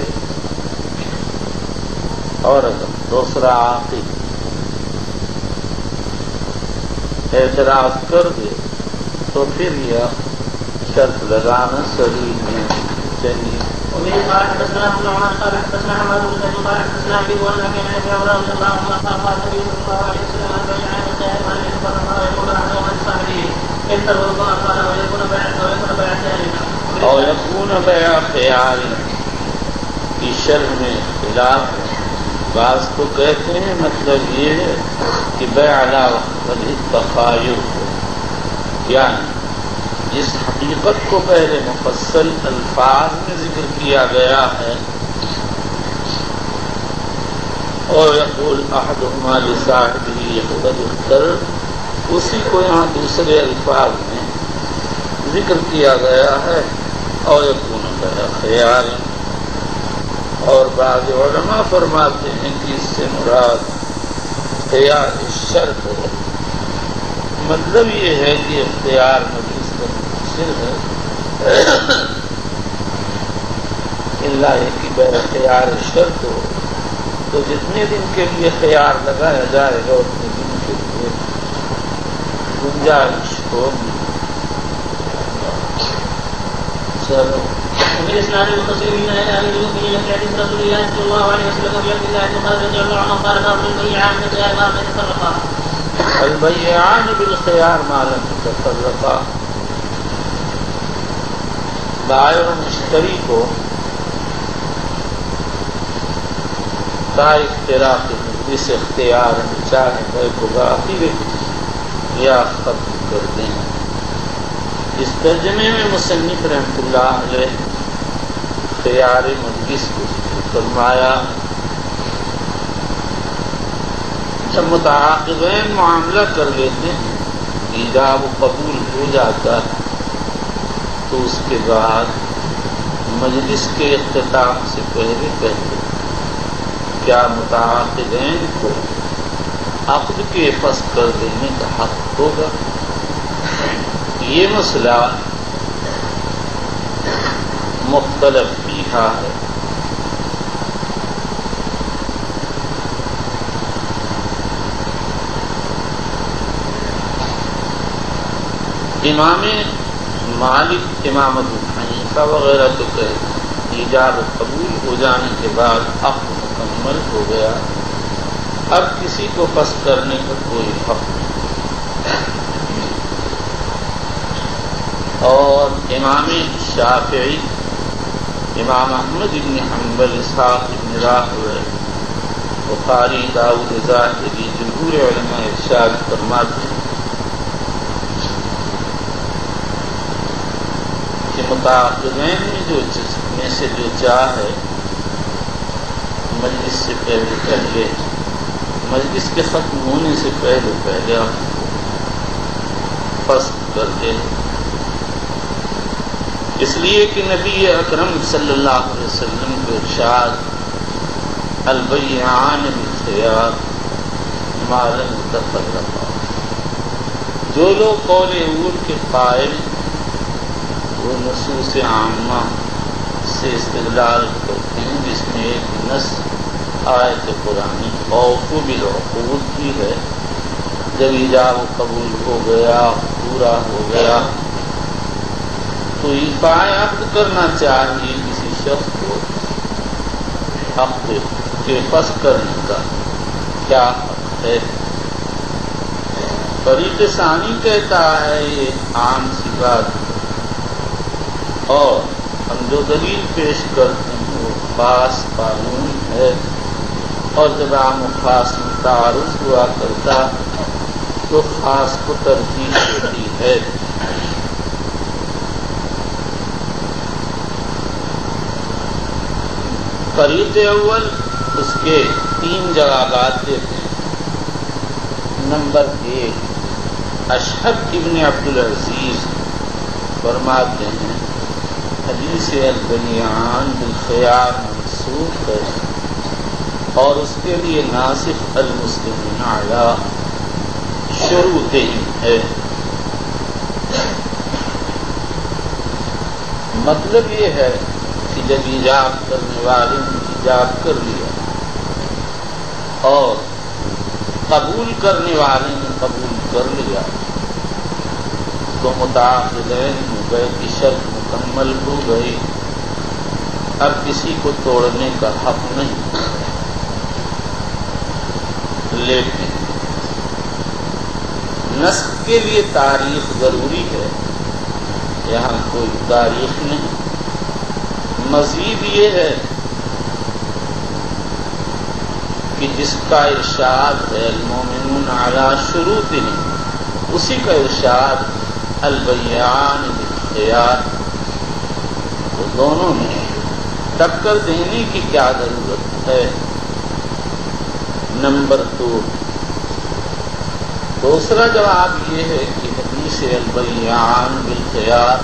[SPEAKER 1] اور اگر دوسرا عاقد اعتراض کر دے تو پھر یہ شرط لگانا صحیح نہیں چاہیے.
[SPEAKER 2] ومن قال حدثنا ابن عمر قال حدثنا حماد بن زيد قال حدثنا ابي وانا كان يحيى رضي الله عنه قال النبي صلى الله عليه وسلم البيعان الخيار ما يتفرقا ويقول احدهما لصاحبه ان ترضوا قال ويكون بيع ثاني
[SPEAKER 1] او يكون بيع خيار کی شرح میں اختلاف ہے. بعض تو کہتے ہیں مطلب یہ ہے کہ بیع علی وقت التخایر یعنی جس حقیقت کو پہلے مفصل الفاظ میں ذکر کیا گیا ہے اور یقول احدہما لصاحبہ خود اختر اسی کو یہاں دوسرے الفاظ میں ذکر کیا گیا ہے اور یکون بیع خیار. اور بعض علماء فرماتے ہیں کہ اس سے مراد خیار شرط ہے. مطلب یہ ہے کہ اختیار مجلس کا مقصر ہے اللہ کی بیع خیار شرط ہو تو جتنے دن کے لیے خیار لگایا جائے گا اتنے دن کے لیے گنجائش ہوگی. چلو
[SPEAKER 2] ومن اسناد المتصل من اهل المؤمنين في حديث رسول الله صلى الله عليه وسلم في عبد الله بن قاسم رضي الله عنه قال قال البيعان بالخيار ما لم يتفرقا.
[SPEAKER 1] البيعان بالخيار ما لم يتفرقا بائع و مشتری کو تا اختراق مجلس اختیار چاہے بے کو باقی رکھیں یا ختم کر دیں. اس ترجمے میں مصنف رحمۃ اللہ علیہ خیار مجلس کو فرمایا. جب متعاقبین معاملہ کر لیتے ہیں ایجاب قبول ہو جاتا ہے تو اس کے بعد مجلس کے اختتام سے پہلے کیا متعاقبین کو عقد کے فسخ کر دینے کا حق ہوگا. یہ مسئلہ مختلف فیہا ہے. امام مالک، امام ابو حنیفہ وغیرہ تو کہتے ہیں ایجاب قبول ہو جانے کے بعد عقد مکمل ہو گیا، اب کسی کو فسخ کرنے کا کوئی حق نہیں۔ اور امام شافعی، امام احمد بن حنبل، اسحاق بن راہویہ، بخاری، داؤد ظاہری، جمہور علماء ارشاد فرماتے ہیں کہ متعاقدین میں سے جو چاہے مجلس سے پہلے مجلس کے ختم ہونے سے پہلے فسخ کر دے، اس لیے کہ نبی اکرم صلی اللہ علیہ وسلم کے ارشاد البیعان بالخیار ما لم یتفرقا، جو لوگ قول اول کے قائل وہ نصوص عامہ سے استدلال کرتے ہیں جس میں ایک نص آیت قرآنی اوفوا بالعقود کی ہے، جب ایجاب قبول ہو گیا، پورا ہو گیا تو ایفائے عقد کرنا چاہیے کسی شخص کو، عقد کے فسخ کرنے کا کیا حق ہے؟ فریق ثانی کہتا ہے یہ عام سی بات، اور ہم جو دلیل پیش کرتے ہیں وہ خاص قانون ہے، اور جب عام و خاص میں تعارض ہوا کرتا تو خاص کو ترجیح ہوتی ہے۔ فریق اول اس کے 3 جوابات دیتے ہیں۔ نمبر 1، اشہب ابن عبد العزیز فرماتے ہیں حدیث البیعان بالخیار منسوخ ہے اور اس کے لیے ناسخ المسلمین علی شروطہم ہے، مطلب یہ ہے کہ جب ایجاب کرنے والے نے ایجاب کر لیا اور قبول کرنے والے نے قبول کر لیا تو متعاقدین ہو گئے کہ شرط مکمل ہو گئی، اب کسی کو توڑنے کا حق نہیں۔ لیکن نسخ کے لیے تاریخ ضروری ہے، یہاں کوئی تاریخ نہیں۔ مزید یہ ہے کہ جس کا ارشاد ہے المومنون علی شروطہم، اسی کا ارشاد البیعان بالخیار، تو دونوں میں ٹکر دینے کی کیا ضرورت ہے؟ نمبر 2، دوسرا جواب یہ ہے کہ حدیث البیعان بالخیار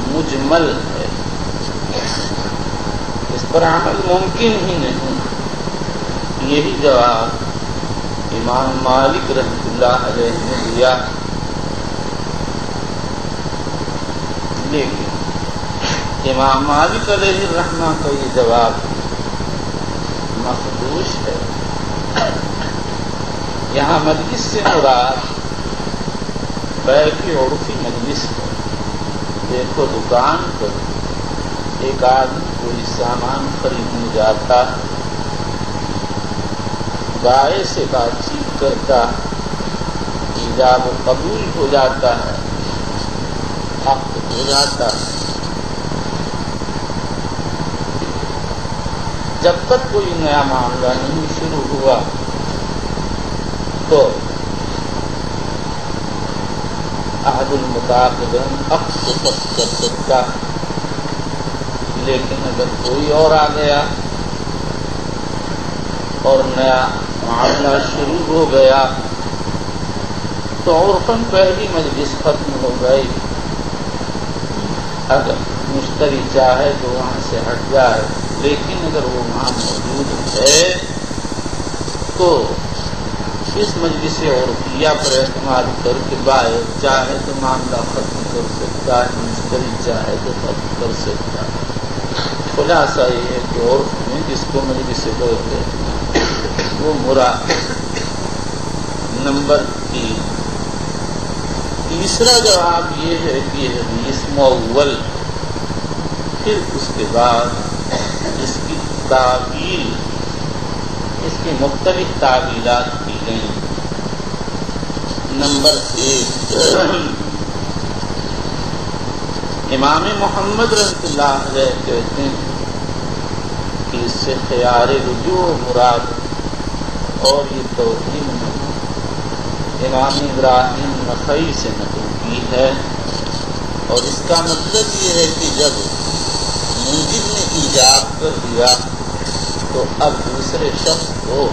[SPEAKER 1] مجمل ہے، اس پر عمل ممکن ہی نہیں۔ یہی جواب امام مالک رحمۃ اللہ علیہ نے دیا، لیکن امام مالک علیہ الرحمہ کا یہ جواب مخدوش ہے۔ یہاں مجلس سے مراد بیع کی عرفی مجلس ہے۔ دیکھو دکان پر ایک آدمی کوئی سامان خریدنے جاتا، بائع سے بات چیت کرتا، ایجاب و قبول ہو جاتا ہے، حق ہو جاتا ہے۔ جب تک کوئی نیا معاملہ نہیں شروع ہوا تو احد المتعاقدین عقد کو فسخ کر سکتا، لیکن اگر کوئی اور آ گیا اور نیا معاملہ شروع ہو گیا تو عرفاً پہلی مجلس ختم ہو گئی۔ اگر مشتری چاہے تو وہاں سے ہٹ جائے، لیکن اگر وہ وہاں موجود ہے تو اس مجلس عرفیہ پر اعتماد کر کے بائع چاہے تو معاملہ ختم کر سکتا ہے، مشتری چاہے تو ختم کر سکتا ہے۔ خلاصہ یہ ہے کہ عرف میں جس کو مجلس کہتے ہیں وہ مراد۔ نمبر 3، تیسرا جواب یہ ہے کہ یہ حدیث مؤول، پھر اس کے بعد اس کی تعویل، اس کی مختلف تعویلات کی گئیں۔ نمبر 1، امام محمد رحمۃ اللہ علیہ کہتے ہیں کہ اس سے خیار رجوع مراد، اور یہ توہین امام ابراہیم نخعی سے نقل کی ہے، اور اس کا مطلب یہ ہے کہ جب موجب نے ایجاب کر دیا تو اب دوسرے شخص کو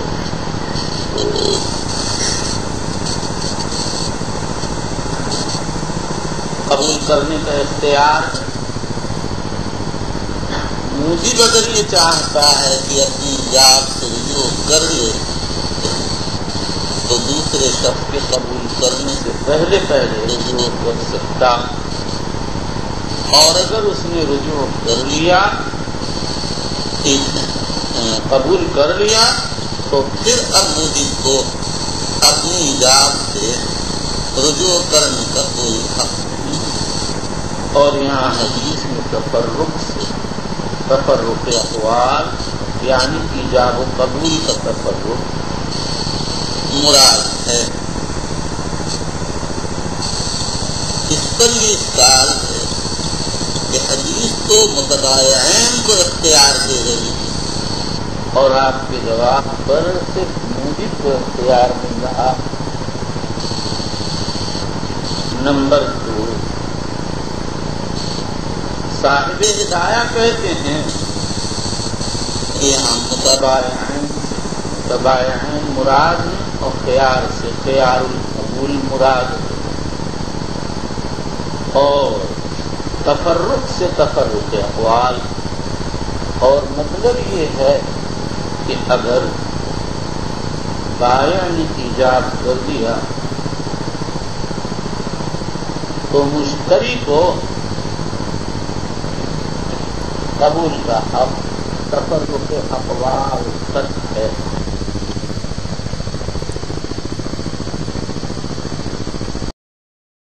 [SPEAKER 1] قبول کرنے کا اختیار ہے۔ موجب اگر یہ چاہتا ہے کہ اپنی ایجاب سے رجوع کر لے تو دوسرے شخص کے قبول کرنے سے پہلے رجوع کر سکتا، اور اگر اس نے رجوع کر لیا، قبول کر لیا، تو پھر اب موجب کو اپنی ایجاب سے رجوع کرنے کا کوئی حق نہیں۔ اور یہاں حدیث میں تفرق اقوال یعنی ایجاب و قبول کا تفرق مراد ہے۔ اس پر یہ سوال ہے کہ حدیث تو متباعین کو اختیار دے رہی ہے، اور آپ کے جواب پر صرف موجب کو اختیار مل رہا۔ نمبر 2، صاحب ہدایہ کہتے ہیں کہ ہم متباعین مراد اور خیار سے خیار القبول مراد، اور تفرق سے تفرق اقوال، اور مطلب یہ ہے کہ اگر بائع نے ایجاب کر دیا تو مشتری کو قبول کا حق تفرق اقوال تک ہے۔